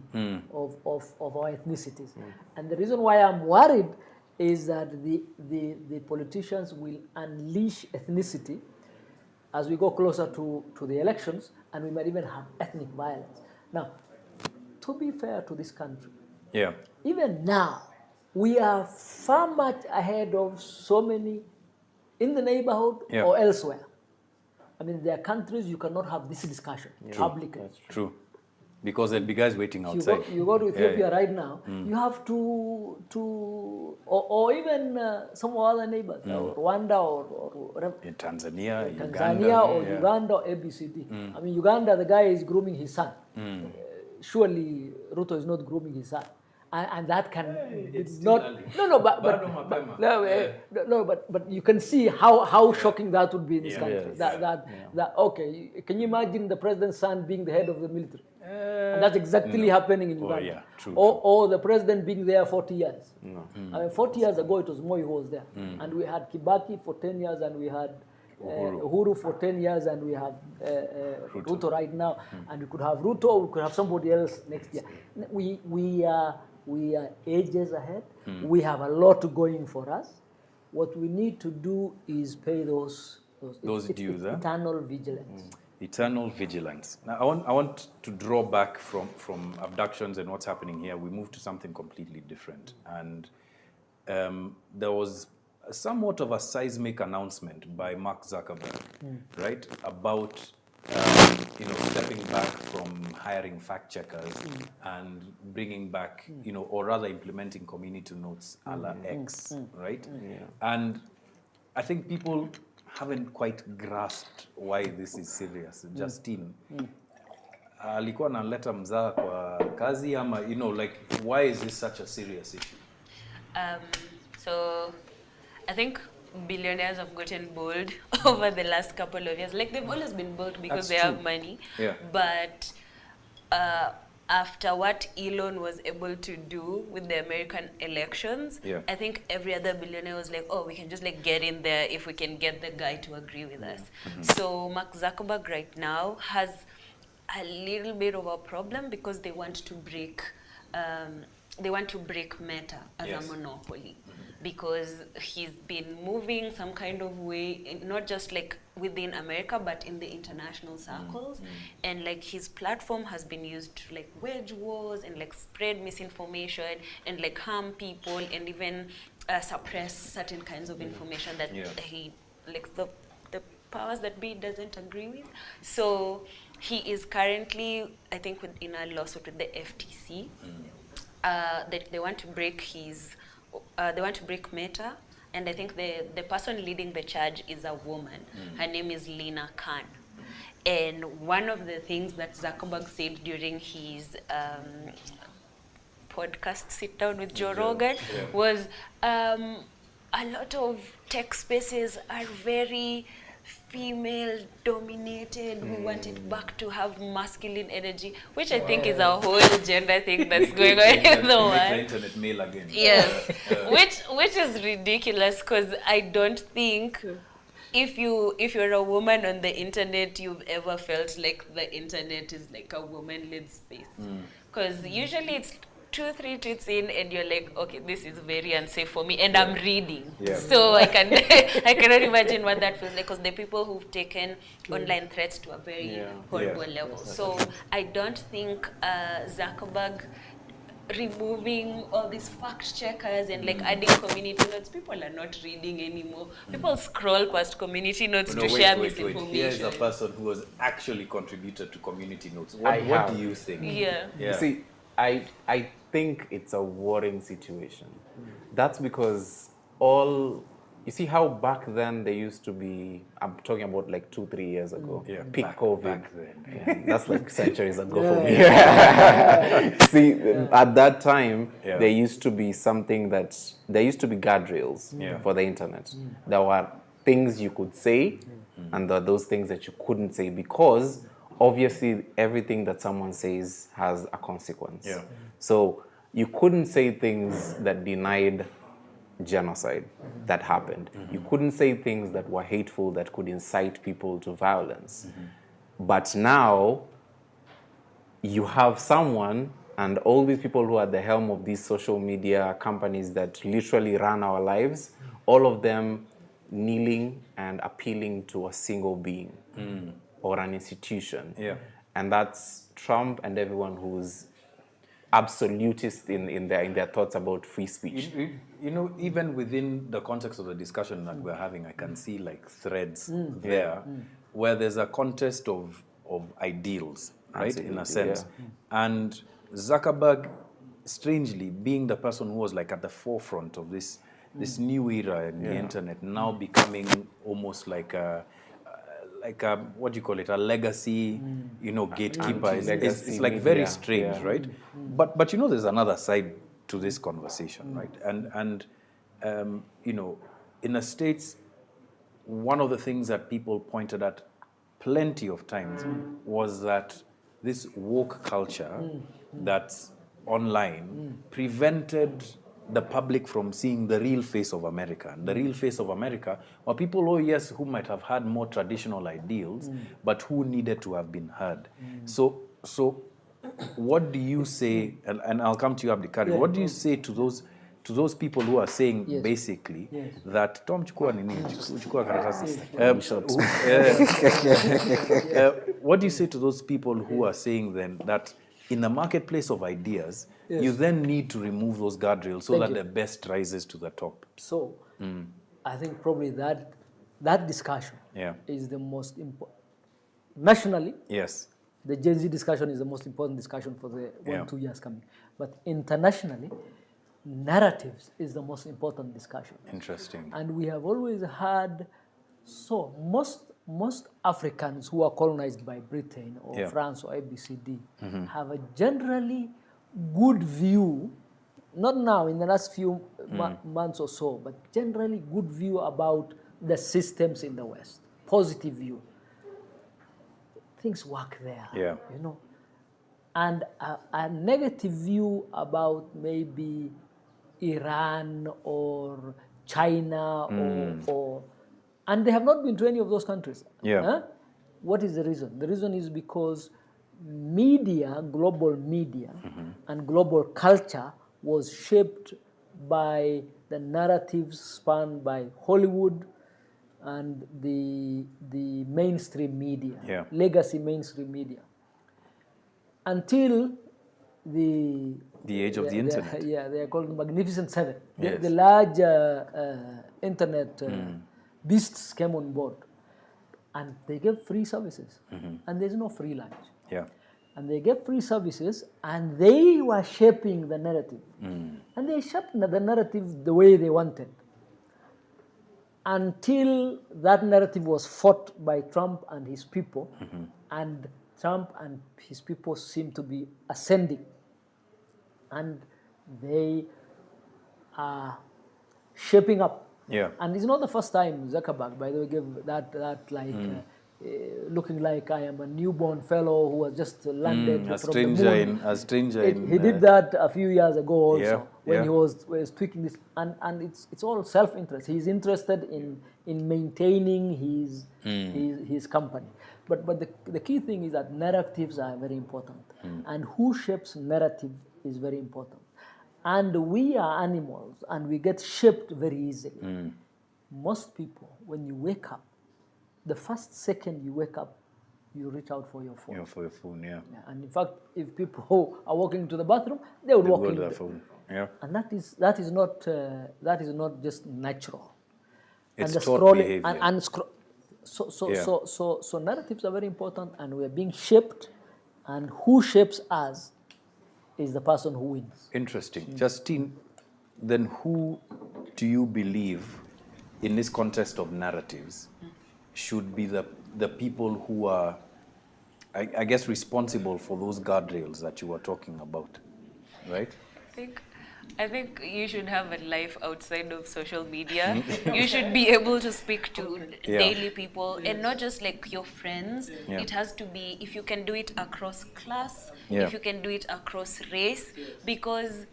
of our ethnicities. And the reason why I'm worried is that the politicians will unleash ethnicity as we go closer to the elections, and we might even have ethnic violence. Now, to be fair to this country, even now, we are far much ahead of so many in the neighborhood or elsewhere. I mean, there are countries you cannot have this discussion publicly. True. Because there'll be guys waiting outside. You go to Ethiopia right now, you have to or even some other neighbors, Rwanda or whatever. In Tanzania, Uganda or ABCD. I mean, Uganda, the guy is grooming his son. Surely Ruto is not grooming his son. And that can it's not early. but you can see how shocking that would be in this country. Okay, can you imagine the president's son being the head of the military? And that's exactly happening in Uganda. Or the president being there 40 years. I mean, 40 years ago it was Moi who was there, and we had Kibaki for 10 years, and we had Uhuru for 10 years, and we have Ruto right now, and we could have Ruto, or we could have somebody else next year. We are ages ahead. We have a lot going for us. What we need to do is pay those dues. Eternal vigilance. Eternal vigilance. Now, I want to draw back from abductions and what's happening here. We move to something completely different. And there was somewhat of a seismic announcement by Mark Zuckerberg, right, about stepping back from hiring fact checkers and bringing back, or rather implementing community notes a la X, right? And I think people haven't quite grasped why this is serious. Justine, alikuwa analeta mzaha kwa kazi ama, like, why is this such a serious issue? So I think billionaires have gotten bold over the last couple of years. Like, they've always been bold because That's they true. have money. Yeah. But after what Elon was able to do with the American elections, Yeah. I think every other billionaire was like, oh, we can just like get in there if we can get the guy to agree with us. So Mark Zuckerberg right now has a little bit of a problem because they want to break Meta as Yes. a monopoly, because he's been moving some kind of way, not just like within America, but in the international circles. And like his platform has been used to like wage wars and like spread misinformation and like harm people and even suppress certain kinds of information that he, like the powers that be, doesn't agree with. So he is currently, I think, in a lawsuit with the FTC. That they want to break Meta, and I think the person leading the charge is a woman. Her name is Lina Khan. And one of the things that Zuckerberg said during his podcast sit down with Joe Rogan was a lot of tech spaces are very female dominated. We want it back to have masculine energy, which I think is a whole gender thing that's going on in the world. The internet male again. Yes, which is ridiculous, because I don't think if you're a woman on the internet, you've ever felt like the internet is like a woman-led space. Because usually it's 2-3 tweets in and you're like, okay, this is very unsafe for me, and I'm reading. So I cannot imagine what that feels like, because the people who've taken online threats to a very horrible level. So I don't think Zuckerberg removing all these fact checkers and like adding community notes, people are not reading anymore. People scroll past community notes to share misinformation. Here is a person who has actually contributed to community notes. What do you think? You see, I think it's a worrying situation. That's because you see how back then they used to be, I'm talking about like 2-3 years ago, peak COVID. Back then. Yeah, that's like centuries ago for me. See, at that time, there used to be there used to be guardrails for the internet. There were things you could say, and there are those things that you couldn't say, because obviously everything that someone says has a consequence. So you couldn't say things that denied genocide that happened. You couldn't say things that were hateful, that could incite people to violence. But now you have someone, and all these people who are at the helm of these social media companies that literally run our lives, all of them kneeling and appealing to a single being or an institution. And that's Trump and everyone who's absolutist in their thoughts about free speech. Even within the context of the discussion that we're having, I can see like threads there where there's a contest of ideals, right? Absolutely, in a sense. And Zuckerberg, strangely, being the person who was like at the forefront of this new era in the internet, now becoming almost like a what do you call it, a legacy, gatekeeper. It's like very strange, right? But there's another side to this conversation, right? And in the States, one of the things that people pointed at plenty of times was that this woke culture that's online prevented the public from seeing the real face of America. And the real face of America were people, who might have had more traditional ideals, but who needed to have been heard. So what do you say, and I'll come to you, Abdikari, what do you say to those people who are saying basically that Tom chukua nini chukua karatasi what do you say to those people who are saying then that in the marketplace of ideas, you then need to remove those guardrails so that the best rises to the top? So, I think probably that discussion Yeah. is the most important. Nationally, Yes. the Gen Z discussion is the most important discussion for the 1-2 years coming. But internationally, narratives is the most important discussion. Interesting. And we have always had, so most Africans who are colonized by Britain or Yeah. France or ABCD have a generally good view, not now in the last few months or so, but generally good view about the systems in the West, positive view. Things work there, Yeah. you know. And a negative view about maybe Iran or China or and they have not been to any of those countries. Yeah. Huh? What is the reason? The reason is because media, global media, and global culture was shaped by the narratives spanned by Hollywood and the mainstream media, Yeah. legacy mainstream media, until the age of the internet. Yeah, they are called Magnificent Seven. Yes. The large internet beasts came on board, and they gave free services, and there's no free lunch. Yeah. And they gave free services, and they were shaping the narrative, and they shaped the narrative the way they wanted, until that narrative was fought by Trump and his people, and Trump and his people seem to be ascending, and they are shaping up. Yeah. And it's not the first time Zuckerberg, by the way, gave that like looking like I am a newborn fellow who has just landed A from stranger the moon. in He did that a few years ago also, Yeah, when yeah. he was tweaking this, and it's all self-interest. He's interested in maintaining his company. But the key thing is that narratives are very important, and who shapes narrative is very important. And we are animals, and we get shaped very easily. Most people, when you wake up, the first second you wake up, you reach out for your phone. Yeah, for your phone, yeah. Yeah, and in fact, if people are walking to the bathroom, they would walk Go to into the phone. Yeah. and that is not just natural. It's and the taught scrolling behavior. and so narratives are very important, and we are being shaped, and who shapes us is the person who wins. Interesting. Justine, then who do you believe in this context of narratives should be the people who are, I guess, responsible for those guardrails that you were talking about, right? I think you should have a life outside of social media. You should be able to speak to daily people, and not just like your friends. Yeah. It has to be, if you can do it across class, Yeah. if you can do it across race, because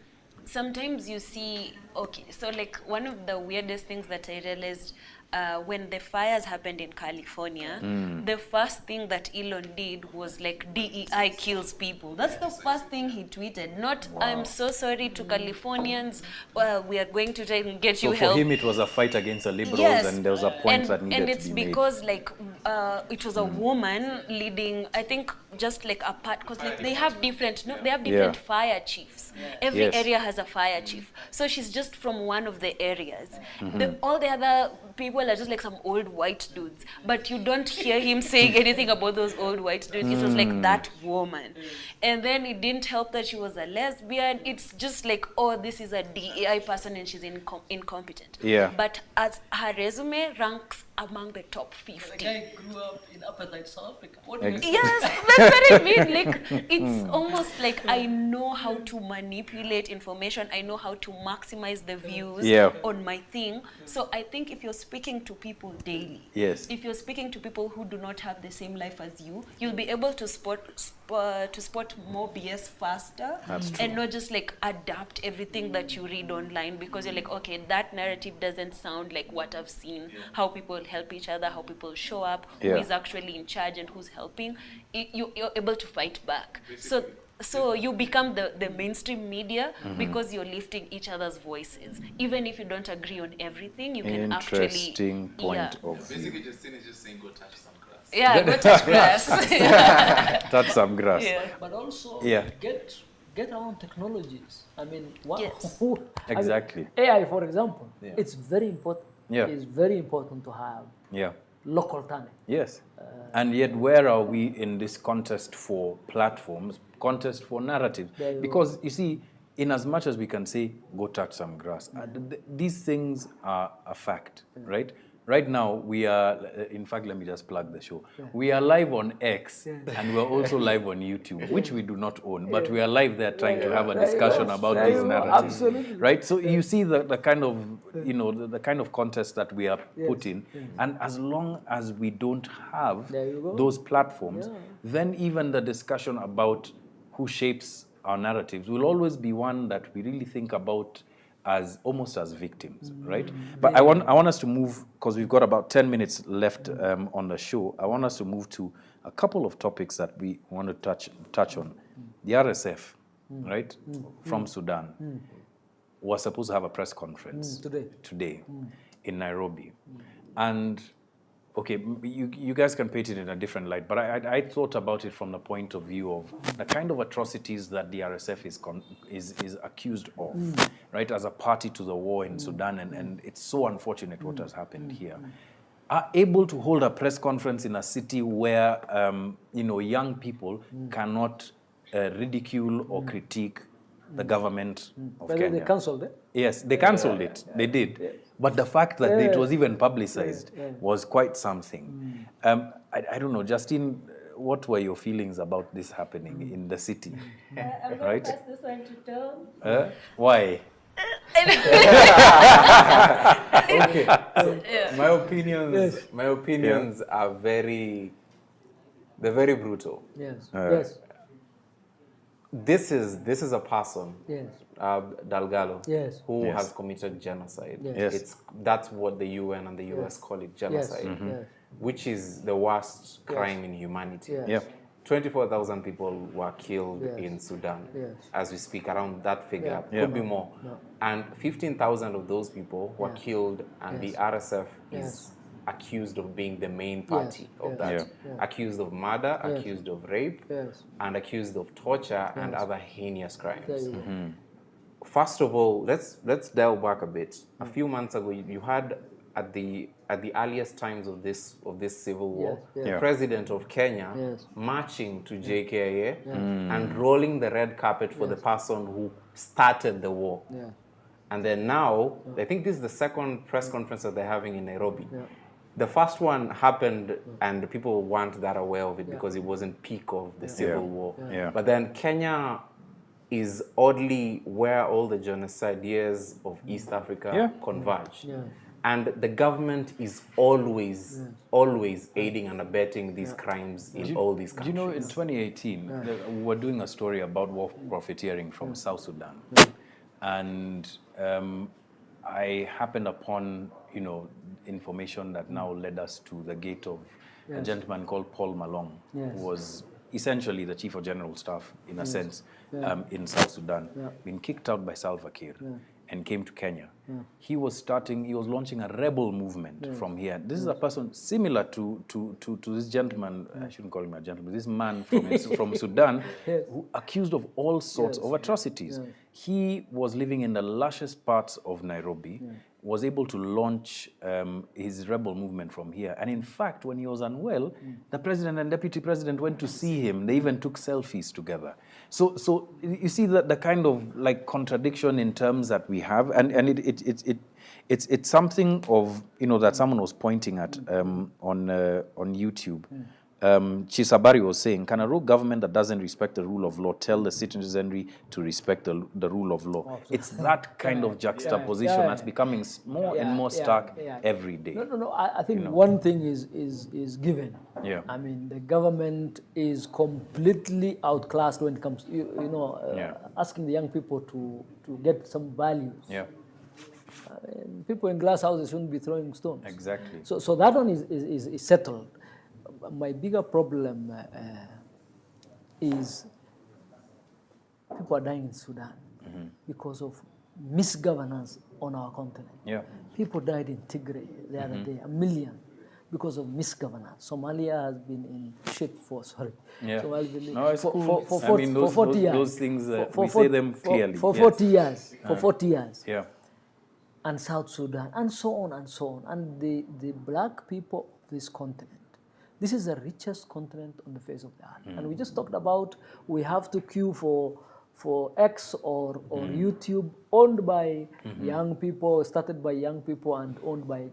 sometimes you see, okay, so like one of the weirdest things that I realized when the fires happened in California, the first thing that Elon did was like DEI kills people. That's the first thing he tweeted. Not, I'm so sorry to Californians, we are going to try and get you So help. for him, it was a fight against the liberals, Yes. and there was a point that needed and it's to be made. because like it was a woman leading, I think, just like a part, because like they have different fire chiefs. Every Yes. area has a fire chief, so she's just from one of the areas. All the other people are just like some old white dudes, but you don't hear him saying anything about those old white dudes. It was like that woman, and then it didn't help that she was a lesbian. It's just like, oh, this is a DEI person and she's incompetent. Yeah. But as her resume ranks among the top 50. The guy grew up in apartheid South Africa. What do you Yes, that's what I mean. Like, it's almost like I know how to manipulate information. I know how to maximize the views on my thing. So I think if you're speaking to people daily, Yes. if you're speaking to people who do not have the same life as you, you'll be able to spot more BS faster. That's true. And not just like adapt everything that you read online, because you're like, okay, that narrative doesn't sound like what I've seen, how people help each other, how people show up, who is actually in charge and who's helping. You're able to fight back. So you become the mainstream media because you're lifting each other's voices. Even if you don't agree on everything, you can actually... Interesting point of view. Basically, Justine is just saying go touch some grass. Yeah, go touch grass. Touch some grass. Yeah. But also get around technologies. I mean, Yes. I mean, Exactly. AI, for example, Yeah. it's very important. is very important to have Yeah. local talent. Yes. And yet, where are we in this contest for platforms, contest for narrative? There you Because you see, in as much as we can say, go touch some grass, these things are a fact, right? Right now, we are, in fact, let me just plug the show. We are live on X, and we're also live on YouTube, which we do not own, but we are live there trying to have a discussion about these narratives. Absolutely. Right? So you see the kind of, the kind of contest that we are put in, and as long as we don't have those platforms, then even the discussion about who shapes our narratives will always be one that we really think about as almost as victims, right? But I want us to move, because we've got about 10 minutes left on the show. I want us to move to a couple of topics that we want to touch on. The RSF, right, from Sudan, was supposed to have a press conference today in Nairobi. And okay, you guys can paint it in a different light, but I thought about it from the point of view of the kind of atrocities that the RSF is accused of, right, as a party to the war in Sudan, and it's so unfortunate what has happened here. Are able to hold a press conference in a city where young people cannot ridicule or critique the government of Kenya. They cancelled it? Yes, they cancelled it. They did. Yes. But the fact that it was even publicized was quite something. I don't know, Justine, what were your feelings about this happening in the city? I'm going right? to pass this one to Tom. Why? Okay. So my opinions are very brutal. Yes. Yes. This is a person, Dalgalo, who Yes. has committed genocide. Yes. That's what the UN and the US call it, genocide, which is the worst crime in humanity. 24,000 people were killed in Sudan. As we speak, around that figure, could be more. And 15,000 of those people were killed, and the RSF is accused of being the main party of that. Accused of murder, accused of rape, and accused of torture and other heinous crimes. First of all, let's delve back a bit. A few months ago, you had at the earliest times of this civil war, the president of Kenya marching to JKIA and rolling the red carpet for the person who started the war. And then now, I think this is the second press conference that they're having in Nairobi. The first one happened, and people weren't that aware of it because it wasn't peak of the civil war. But then Kenya is oddly where all the genocide years of East Africa converge. And the government is always aiding and abetting these crimes in all these countries. Do you know, in 2018, we were doing a story about war profiteering from South Sudan. And I happened upon, information that now led us to the gate of a gentleman called Paul Malong, who was essentially the chief of general staff, in a sense, in South Sudan, been kicked out by Salva Kiir and came to Kenya. He was launching a rebel movement from here. This is a person similar to this gentleman, I shouldn't call him a gentleman, this man from Sudan, who accused of all sorts of atrocities. He was living in the lushest parts of Nairobi, was able to launch his rebel movement from here. And in fact, when he was unwell, the president and deputy president went to see him. They even took selfies together. So you see the kind of like contradiction in terms that we have, and it's something of that someone was pointing at on YouTube. Chisabari was saying, can a rogue government that doesn't respect the rule of law tell the citizenry to respect the rule of law? It's that kind of juxtaposition that's becoming more and more stark every day. No. I think one thing is given. I mean, the government is completely outclassed when it comes to, asking the young people to get some values. People in glass houses shouldn't be throwing stones. Exactly. So that one is settled. My bigger problem is people are dying in Sudan because of misgovernance on our continent. People died in Tigray the other day, 1 million, because of misgovernance. Somalia has been in shit for, for 40 years. Those things, we say them clearly. For 40 years. For 40 years. and South Sudan, and so on and so on. And the black people of this continent, this is the richest continent on the face of the earth. And we just talked about we have to queue for X or YouTube, owned by young people, started by young people, and owned by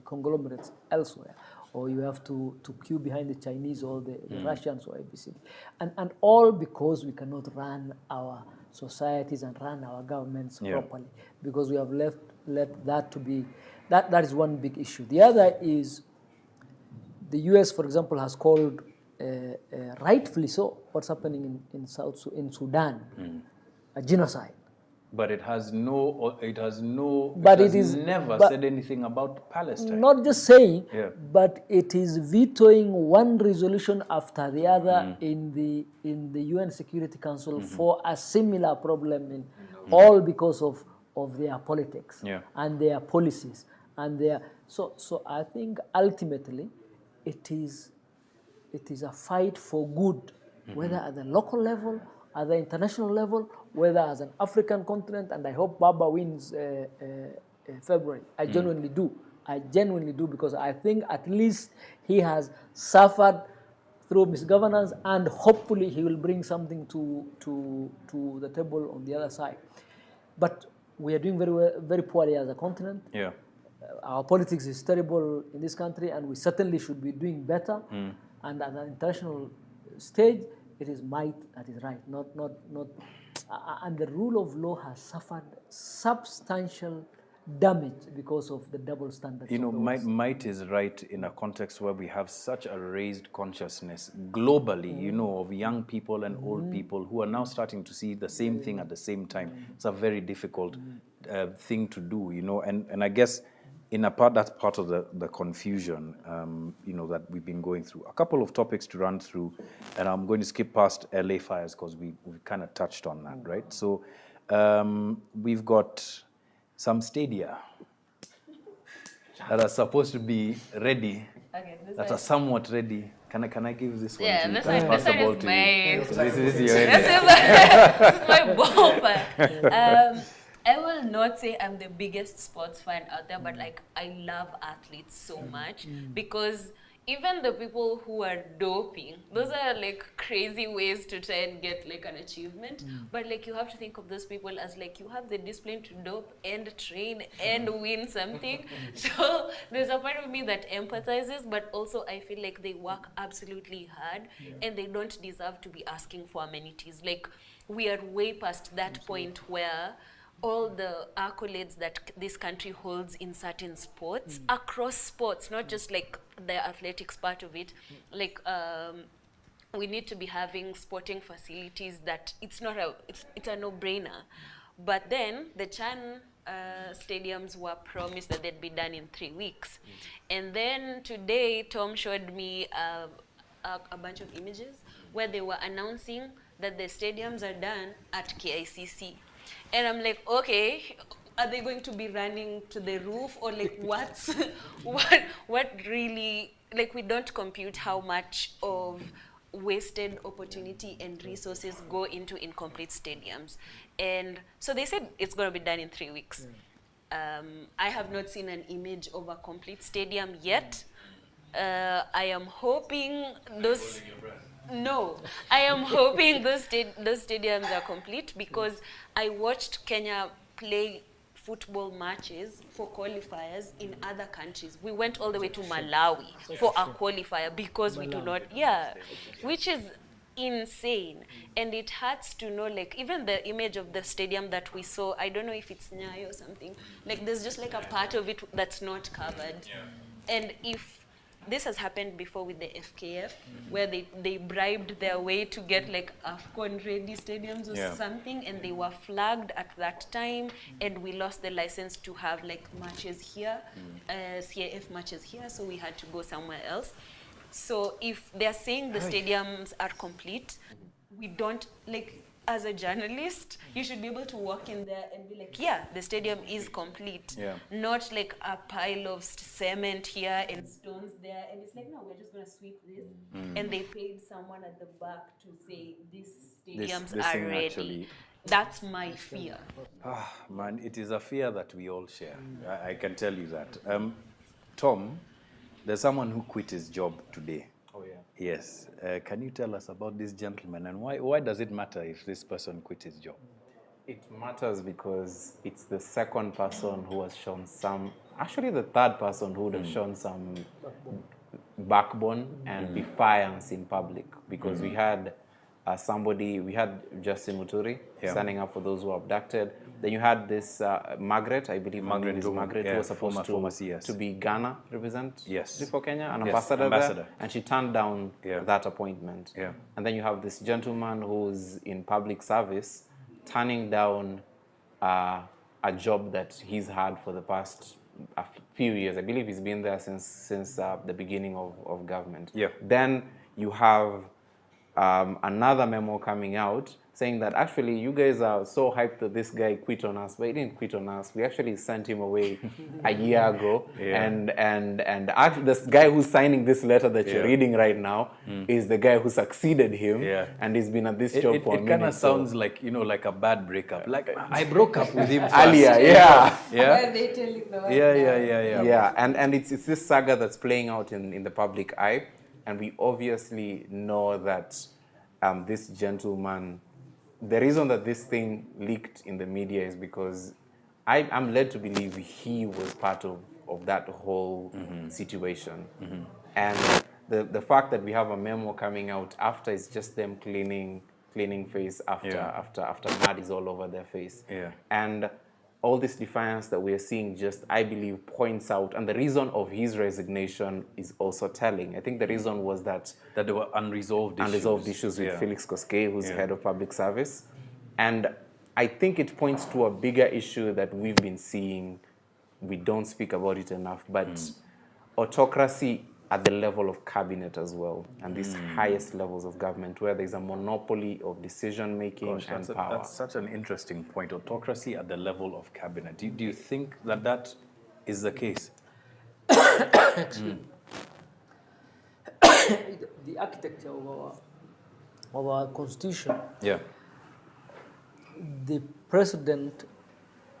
conglomerates elsewhere. Or you have to queue behind the Chinese or the Russians or ABCD. And all because we cannot run our societies and run our governments properly, because we have let that to be, that is one big issue. The other is the US, for example, has called, rightfully so, what's happening in Sudan a genocide. But it has never said anything about Palestine. Not just saying, Yeah. but it is vetoing one resolution after the other in the UN Security Council for a similar problem, all because of their politics and their policies and their. So I think ultimately, it is a fight for good, whether at the local level, at the international level, whether as an African continent, and I hope Baba wins February. I genuinely do. I genuinely do, because I think at least he has suffered through misgovernance, and hopefully he will bring something to the table on the other side. But we are doing very poorly as a continent. Yeah. Our politics is terrible in this country, and we certainly should be doing better. And at an international stage, it is might that is right, not. And the rule of law has suffered substantial damage because of the double standards. You know, might is right in a context where we have such a raised consciousness globally, you know, of young people and old people who are now starting to see the same thing at the same time. It's a very difficult thing to do, you know, and I guess in a part, that's part of the confusion, you know, that we've been going through. A couple of topics to run through, and I'm going to skip past LA fires because we kind of touched on that, right? So we've got some stadia that are supposed to be ready, that are somewhat ready. Can I give this one to you? This Can I one pass the ball is to my. you? This is your This area. is my ballpark. I will not say I'm the biggest sports fan out there, but like I love athletes so much, because even the people who are doping, those are like crazy ways to try and get like an achievement. But like you have to think of those people as like you have the discipline to dope and train and win something. So there's a part of me that empathizes, but also I feel like they work absolutely hard and they don't deserve to be asking for amenities. Like we are way past that point where all the accolades that this country holds in certain sports, across sports, not just like the athletics part of it, like we need to be having sporting facilities that it's a no-brainer. But then the Chan stadiums were promised that they'd be done in 3 weeks. And then today, Tom showed me a bunch of images where they were announcing that the stadiums are done at KICC. And I'm like, okay, are they going to be running to the roof, or like what really, like we don't compute how much of wasted opportunity and resources go into incomplete stadiums. And so they said it's going to be done in 3 weeks. I have not seen an image of a complete stadium yet. I am hoping those... No, I am hoping those stadiums are complete, because I watched Kenya play football matches for qualifiers in other countries. We went all the way to Malawi for a qualifier because we do not, which is insane. And it hurts to know, like, even the image of the stadium that we saw, I don't know if it's Nyayo or something, like there's just like a part of it that's not covered. And if this has happened before with the FKF, where they bribed their way to get like AFCON-ready stadiums or something, and they were flagged at that time, and we lost the license to have like matches here, CAF matches here, so we had to go somewhere else. So if they're saying the stadiums are complete, we don't, like, as a journalist, you should be able to walk in there and be like, yeah, the stadium is complete. Not like a pile of cement here and stones there. And it's like, no, we're just going to sweep this. And they paid someone at the back to say, these stadiums this are thing ready. actually That's my fear. Man, it is a fear that we all share. I can tell you that. Tom, there's someone who quit his job today. Oh, yeah. Yes. Can you tell us about this gentleman and why does it matter if this person quit his job? It matters because it's the second person who has shown some, actually the third person who would have shown some backbone and defiance in public. Because we had we had Justin Muturi standing up for those who were abducted. Then you had this Margaret, I believe her name is Margaret, who was supposed to be Ghana for Kenya, an ambassador there, and she turned down that appointment. Yeah. And then you have this gentleman who's in public service turning down a job that he's had for the past a few years. I believe he's been there since the beginning of government. Yeah. Then you have another memo coming out saying that actually you guys are so hyped that this guy quit on us, but he didn't quit on us. We actually sent him away a year ago. And actually this guy who's signing this letter that you're reading right now is the guy who succeeded him. And he's been at this job for a minute. It kind of sounds like, like a bad breakup. Like I broke up with him first. Earlier, Where they tell you the one. Yeah, and it's this saga that's playing out in the public eye. And we obviously know that this gentleman, the reason that this thing leaked in the media is because I'm led to believe he was part of that whole situation. And the fact that we have a memo coming out after is just them cleaning face after mud is all over their face. And all this defiance that we are seeing just, I believe, points out, and the reason of his resignation is also telling. I think the reason was that there were unresolved issues with Felix Koskei, who's head of public service. And I think it points to a bigger issue that we've been seeing. We don't speak about it enough, but autocracy at the level of cabinet as well, and these highest levels of government where there's a monopoly of decision-making and power. That's such an interesting point. Autocracy at the level of cabinet. Do you think that is the case? The architecture of our constitution, the president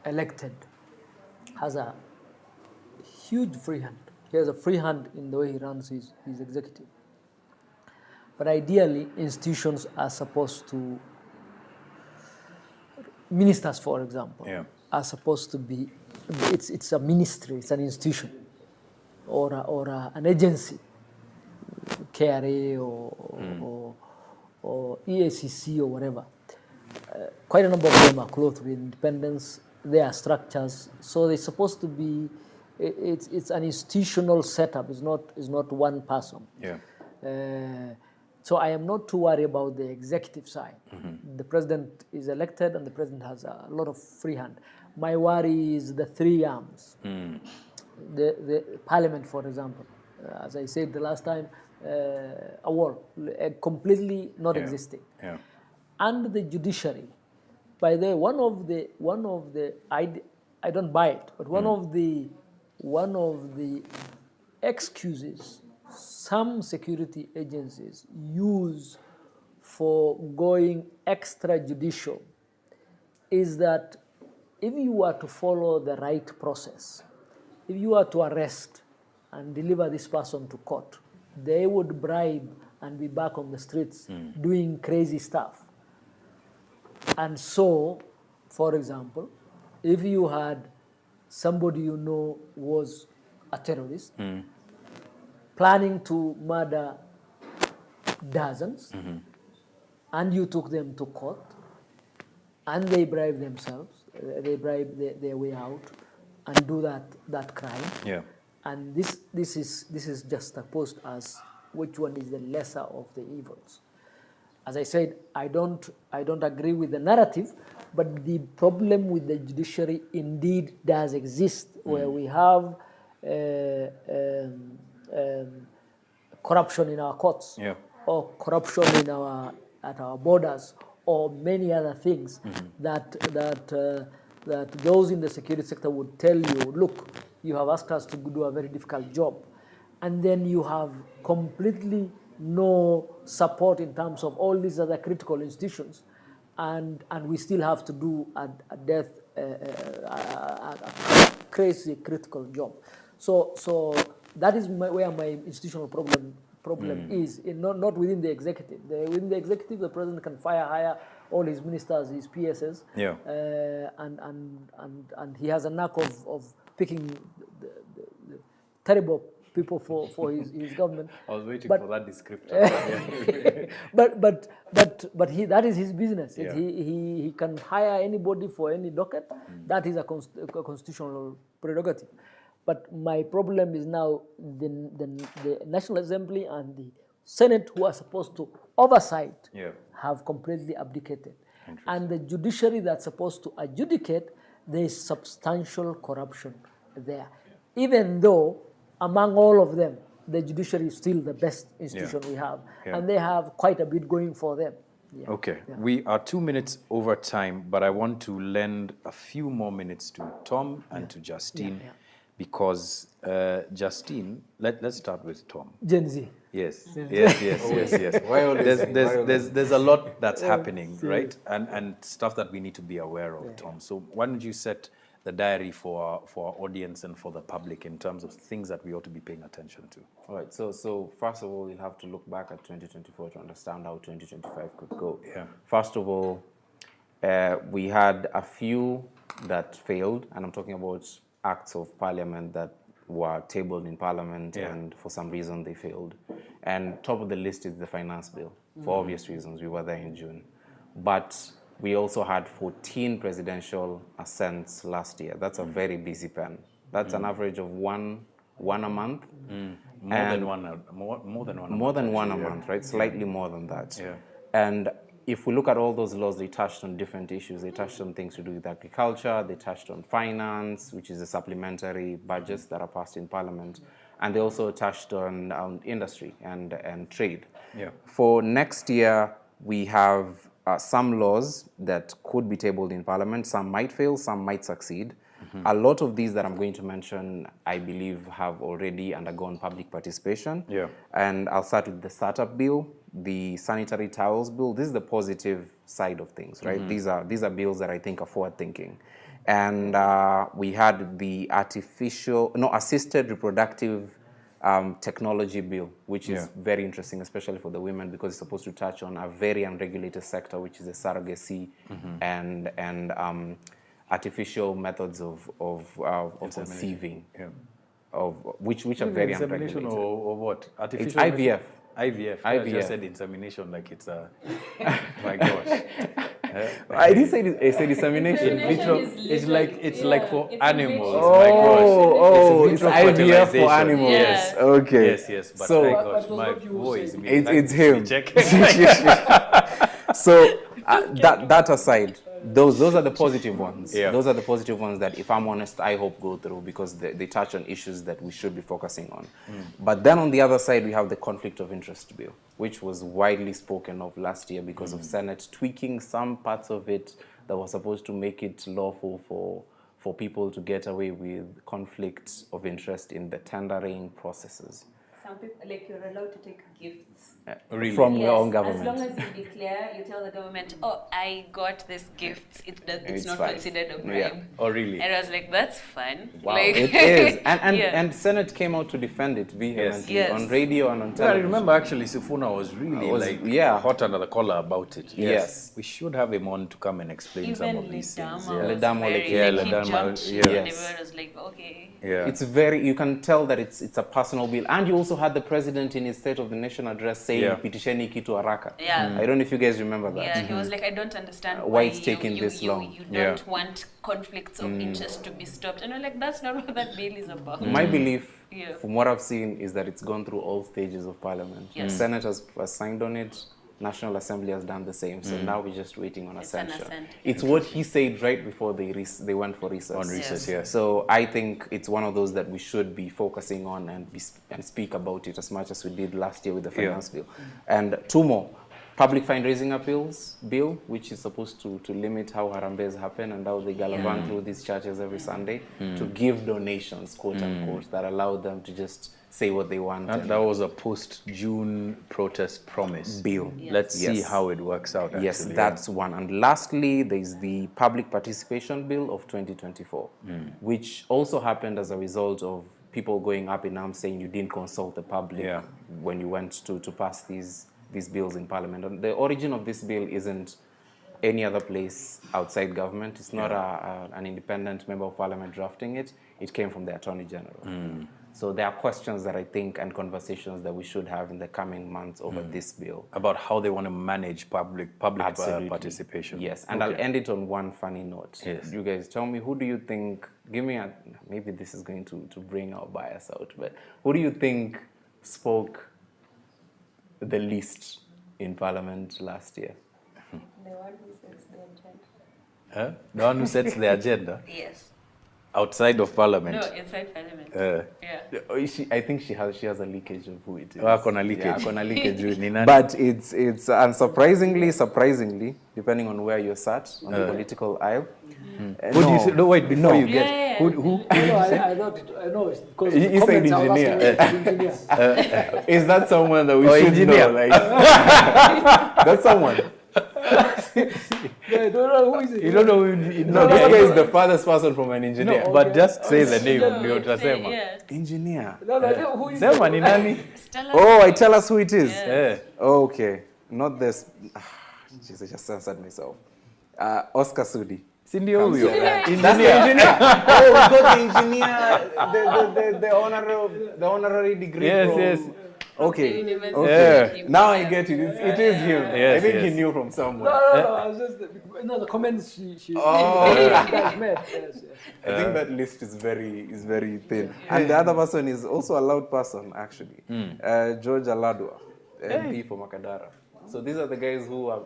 elected has a huge free hand. He has a free hand in the way he runs his executive. But ideally, institutions are supposed to, ministers, for example, are supposed to be, it's a ministry, it's an institution, or an agency, KRA or EACC or whatever. Quite a number of them are clothed with independence. They are structures, so they're supposed to be. It's an institutional setup. It's not one person. So I am not too worried about the executive side. The president is elected, and the president has a lot of free hand. My worry is the three arms. The parliament, for example, as I said the last time, a wall, completely not existing. And the judiciary. By the way, one of the I don't buy it, but one of the excuses some security agencies use for going extrajudicial is that if you were to follow the right process, if you were to arrest and deliver this person to court, they would bribe and be back on the streets doing crazy stuff. And so, for example, if you had somebody you know was a terrorist, planning to murder dozens, and you took them to court, and they bribe themselves, they bribe their way out, and do that crime. And this is just supposed as which one is the lesser of the evils. As I said, I don't agree with the narrative, but the problem with the judiciary indeed does exist, where we have corruption in our courts, or corruption at our borders, or many other things that those in the security sector would tell you, look, you have asked us to do a very difficult job, and then you have completely no support in terms of all these other critical institutions, and we still have to do a crazy critical job. So that is where my institutional problem is, not within the executive. Within the executive, the president can hire all his ministers, his PSs, and he has a knack of picking the terrible people for his government. I was waiting for that descriptor. but that is his business. Yeah. He can hire anybody for any docket. That is a constitutional prerogative. But my problem is now the National Assembly and the Senate, who are supposed to oversight, have completely abdicated. And the judiciary that's supposed to adjudicate, there is substantial corruption there. Even though among all of them, the judiciary is still the best institution we have. And they have quite a bit going for them. Okay, we are 2 minutes over time, but I want to lend a few more minutes to Tom and to Justine. Because Justine, let's start with Tom. Gen Z. Yes. There's a lot that's happening, right? And stuff that we need to be aware of, Tom. So why don't you set the diary for our audience and for the public in terms of things that we ought to be paying attention to? All right. So first of all, we'll have to look back at 2024 to understand how 2025 could go. Yeah. First of all, we had a few that failed, and I'm talking about acts of parliament that were tabled in parliament and for some reason they failed. And top of the list is the finance bill, for obvious reasons. We were there in June. But we also had 14 presidential assents last year. That's a very busy pen. That's an average of one a month. More than one a month, right? Slightly more than that. Yeah. And if we look at all those laws, they touched on different issues. They touched on things to do with agriculture. They touched on finance, which is the supplementary budgets that are passed in parliament. And they also touched on industry and trade. Yeah. For next year, we have some laws that could be tabled in parliament. Some might fail, some might succeed. A lot of these that I'm going to mention, I believe, have already undergone public participation. Yeah. And I'll start with the startup bill, the sanitary towels bill. This is the positive side of things, right? These are bills that I think are forward-thinking. And we had the assisted reproductive technology bill, which is very interesting, especially for the women, because it's supposed to touch on a very unregulated sector, which is the surrogacy and artificial methods of conceiving, which are very insemination unregulated. or what? It's IVF. IVF. I just said insemination like it's a... my gosh. I didn't say I said insemination. It's like for animals. It's IVF for animals. Yes. Okay. Yes. But so, my gosh, my voice. It's him. So that aside, those are the positive ones. Yeah. Those are the positive ones that, if I'm honest, I hope go through, because they touch on issues that we should be focusing on. But then on the other side, we have the conflict of interest bill, which was widely spoken of last year because of Senate tweaking some parts of it that was supposed to make it lawful for people to get away with conflicts of interest in the tendering processes. Some people, like, you're allowed to take gifts. Really? From your own government. As long as you declare, you tell the government, oh, I got this gift. It's not fine. considered a bribe. Yeah. Oh, really? And I was like, that's fun. Wow, Like, it is. And Senate came out to defend it vehemently Yes. on radio and on I television. remember actually Sifuna was really hot under the collar about it. Yes. We should have him on to come and explain some of these things. Ledama, he jumped, and everyone was like, okay. Yeah. It's you can tell that it's a personal bill. And you also had the president in his State of the Nation address saying, pitisheni kitu haraka. Yeah. I don't know if you guys remember that. Yeah, he was like, I don't understand why it's taking this long. You don't want conflicts of interest to be stopped. And we're like, that's not what that bill is about. My belief, Yeah. from what I've seen, is that it's gone through all stages of parliament. Yes. Senate has signed on it. National Assembly has done the same. So now we're just waiting on It's an assent. assent. It's what he said right before they went for recess. On recess, yes. So I think it's one of those that we should be focusing on and speak about it as much as we did last year with the finance bill. And two more. public fundraising appeals bill, which is supposed to limit how harambes happen and how they gallivant through these churches every Sunday to give donations, quote unquote, that allow them to just say what they want. And that was a post-June protest promise. Bill. Let's see how it works out, actually. Yes, that's one. And lastly, there's the Public Participation Bill of 2024, which also happened as a result of people going up in arms saying you didn't consult the public when you went to pass these bills in Parliament. And the origin of this bill isn't any other place outside government. It's not an independent member of Parliament drafting it. It came from the Attorney General. So there are questions that I think and conversations that we should have in the coming months over this bill. About how they want to manage public participation. Yes, and I'll end it on one funny note. Yes. You guys tell me, who do you think, maybe this is going to bring our bias out, but who do you think spoke the least in Parliament last year? The one who sets the agenda. Huh? The one who sets the agenda? Yes. Outside of Parliament? No, inside Parliament. I think she has a leakage of who it is. Akona leakage. Yeah, akona leakage. Ni nani? But it's surprisingly, depending on where you're sat on the political aisle. Who do you say? No, wait, before you get... Yeah. Who? I know it's because You the said comments I was engineer. asking engineer. Is that someone that we should engineer. know? Like, that's someone. Yeah, I don't know who is it. You don't know who... No, this guy is the farthest person from an engineer. No, but just say the name. Yeah. Ndio utasema. Yeah. Engineer. No, who is Sema it? ni nani? Stella. Oh, I tell us who it is. Eh. Okay, not this. Jesus, I just censored myself. Oscar Sudi. Si ndio huyo? That's the engineer. Oh, we got the engineer, the honorary degree. Yes, from, yes. Okay. University. Okay. Yeah. Now I get it. It is him. Yes, I think he yes. knew from somewhere. No, I was just the comments she Oh. guys made. Yes. I think that list is very thin. And the other person is also a loud person, actually. George Aladwa, MP for Makadara. So these are the guys who are,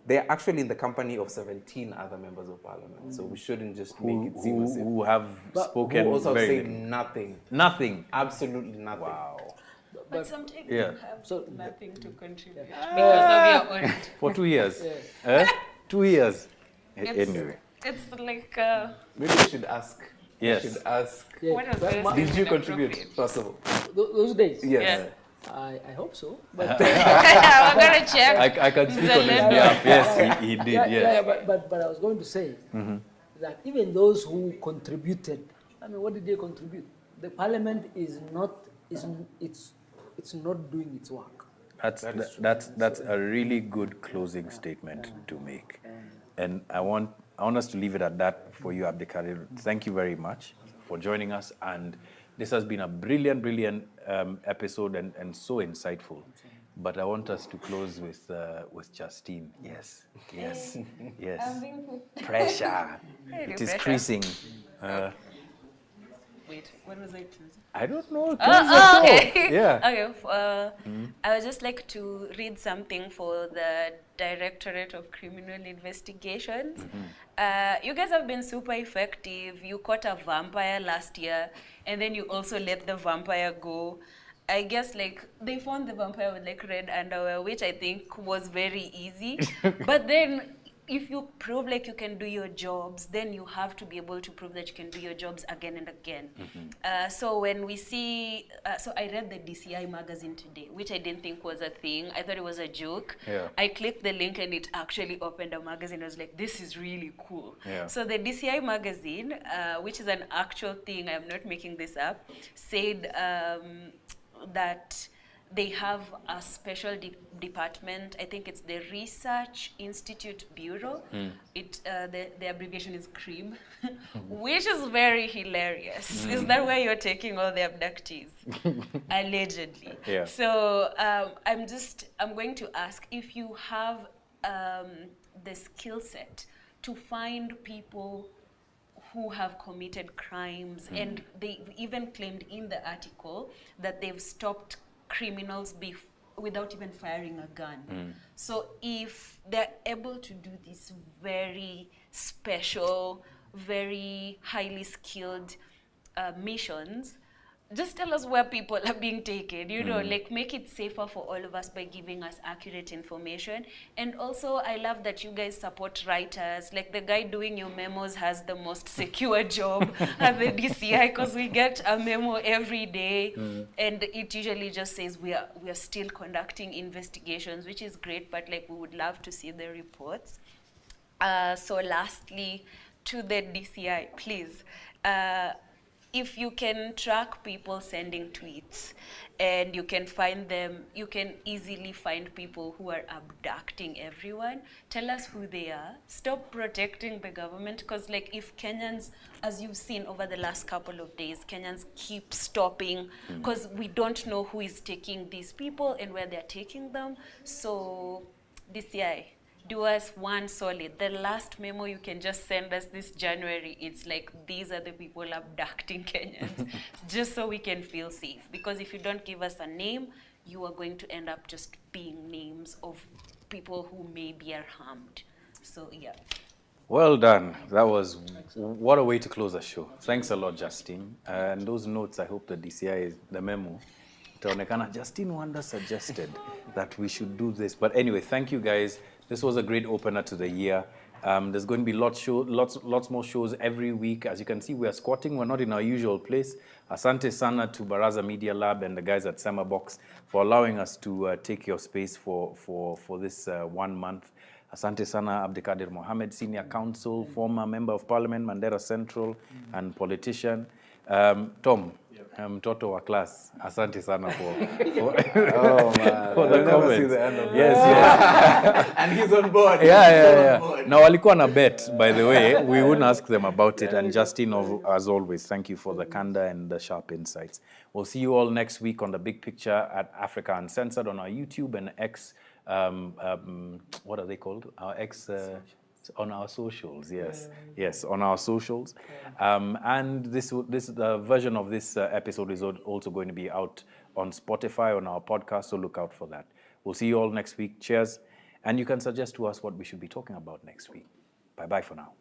they're actually in the company of 17 other members of Parliament. So we shouldn't just make it seem as if Who have spoken who also very said little. nothing. Nothing. Absolutely nothing. Wow. But sometimes Yeah. you have nothing to contribute because of your audit. For 2 years. 2 years. Anyway. It's like, Maybe we should ask. Yes. We should ask. Yeah. what was But this? Did you contribute, first of all? Those days? Yes. Yeah. I hope so. But We're gonna check. I can speak on his Zeleno. behalf. Yes, he did. yeah, Yes. but I was going to say that even those who contributed, I mean, what did they contribute? The Parliament is not doing its work. That's a really good closing statement to make, and I want us to leave it at that for you, Abdikadir. Thank you very much for joining us, and this has been a brilliant episode and so insightful. But I want us to close with Justine. Yes. Pressure. It is creasing. Wait, when was I choosing? I don't know. Okay. Yeah. Okay. I would just like to read something for the Directorate of Criminal Investigations. You guys have been super effective. You caught a vampire last year, and then you also let the vampire go. I guess they found the vampire with red underwear, which I think was very easy. But then if you prove you can do your jobs, then you have to be able to prove that you can do your jobs again and again. So when we see, so I read the DCI magazine today, which I didn't think was a thing. I thought it was a joke. Yeah. I clicked the link and it actually opened a magazine. I was like, this is really cool. Yeah. So the DCI magazine, which is an actual thing, I'm not making this up, said that they have a special department. I think it's the Research Institute Bureau. The abbreviation is CREAM, which is very hilarious. Is that where you're taking all the abductees? Allegedly. Yeah. So I'm going to ask if you have the skill set to find people who have committed crimes, and they even claimed in the article that they've stopped criminals without even firing a gun. So if they're able to do these very special, very highly skilled missions, just tell us where people are being taken, you know, like make it safer for all of us by giving us accurate information. And also, I love that you guys support writers. Like the guy doing your memos has the most secure job at the DCI because we get a memo every day, and it usually just says we are still conducting investigations, which is great, but like we would love to see the reports. So lastly, to the DCI, please, if you can track people sending tweets and you can find them, you can easily find people who are abducting everyone, tell us who they are. Stop protecting the government, because like if Kenyans, as you've seen over the last couple of days, Kenyans keep stopping because we don't know who is taking these people and where they're taking them. So DCI, do us one solid. The last memo you can just send us this January, it's like, these are the people abducting Kenyans, just so we can feel safe. Because if you don't give us a name, you are going to end up just being names of people who maybe are harmed. So yeah. Well done. That was, what a way to close a show. Thanks a lot, Justine. And those notes, I hope the DCI, the memo, itaonekana, Justine Wanda suggested that we should do this. But anyway, thank you guys. This was a great opener to the year. There's going to be lots more shows every week. As you can see, we are squatting. We're not in our usual place. Asante sana to Baraza Media Lab and the guys at Sema Box for allowing us to take your space for this 1 month. Asante sana Abdikadir Mohammed, Senior Counsel, former Member of Parliament, Mandera Central, and politician. Tom, mtoto wa class, asante sana for Oh man, for the I'll never see comments. the end of that. Yes. And he's on board. Yeah. Now, walikuwa na bet, by the way. We wouldn't ask them about it. And Justine, as always, thank you for the candor and the sharp insights. We'll see you all next week on The Big Picture at Africa Uncensored on our YouTube and X, what are they called? Our X... on our socials, yes, on our socials. And the version of this episode is also going to be out on Spotify on our podcast, so look out for that. We'll see you all next week. Cheers. And you can suggest to us what we should be talking about next week. Bye-bye for now.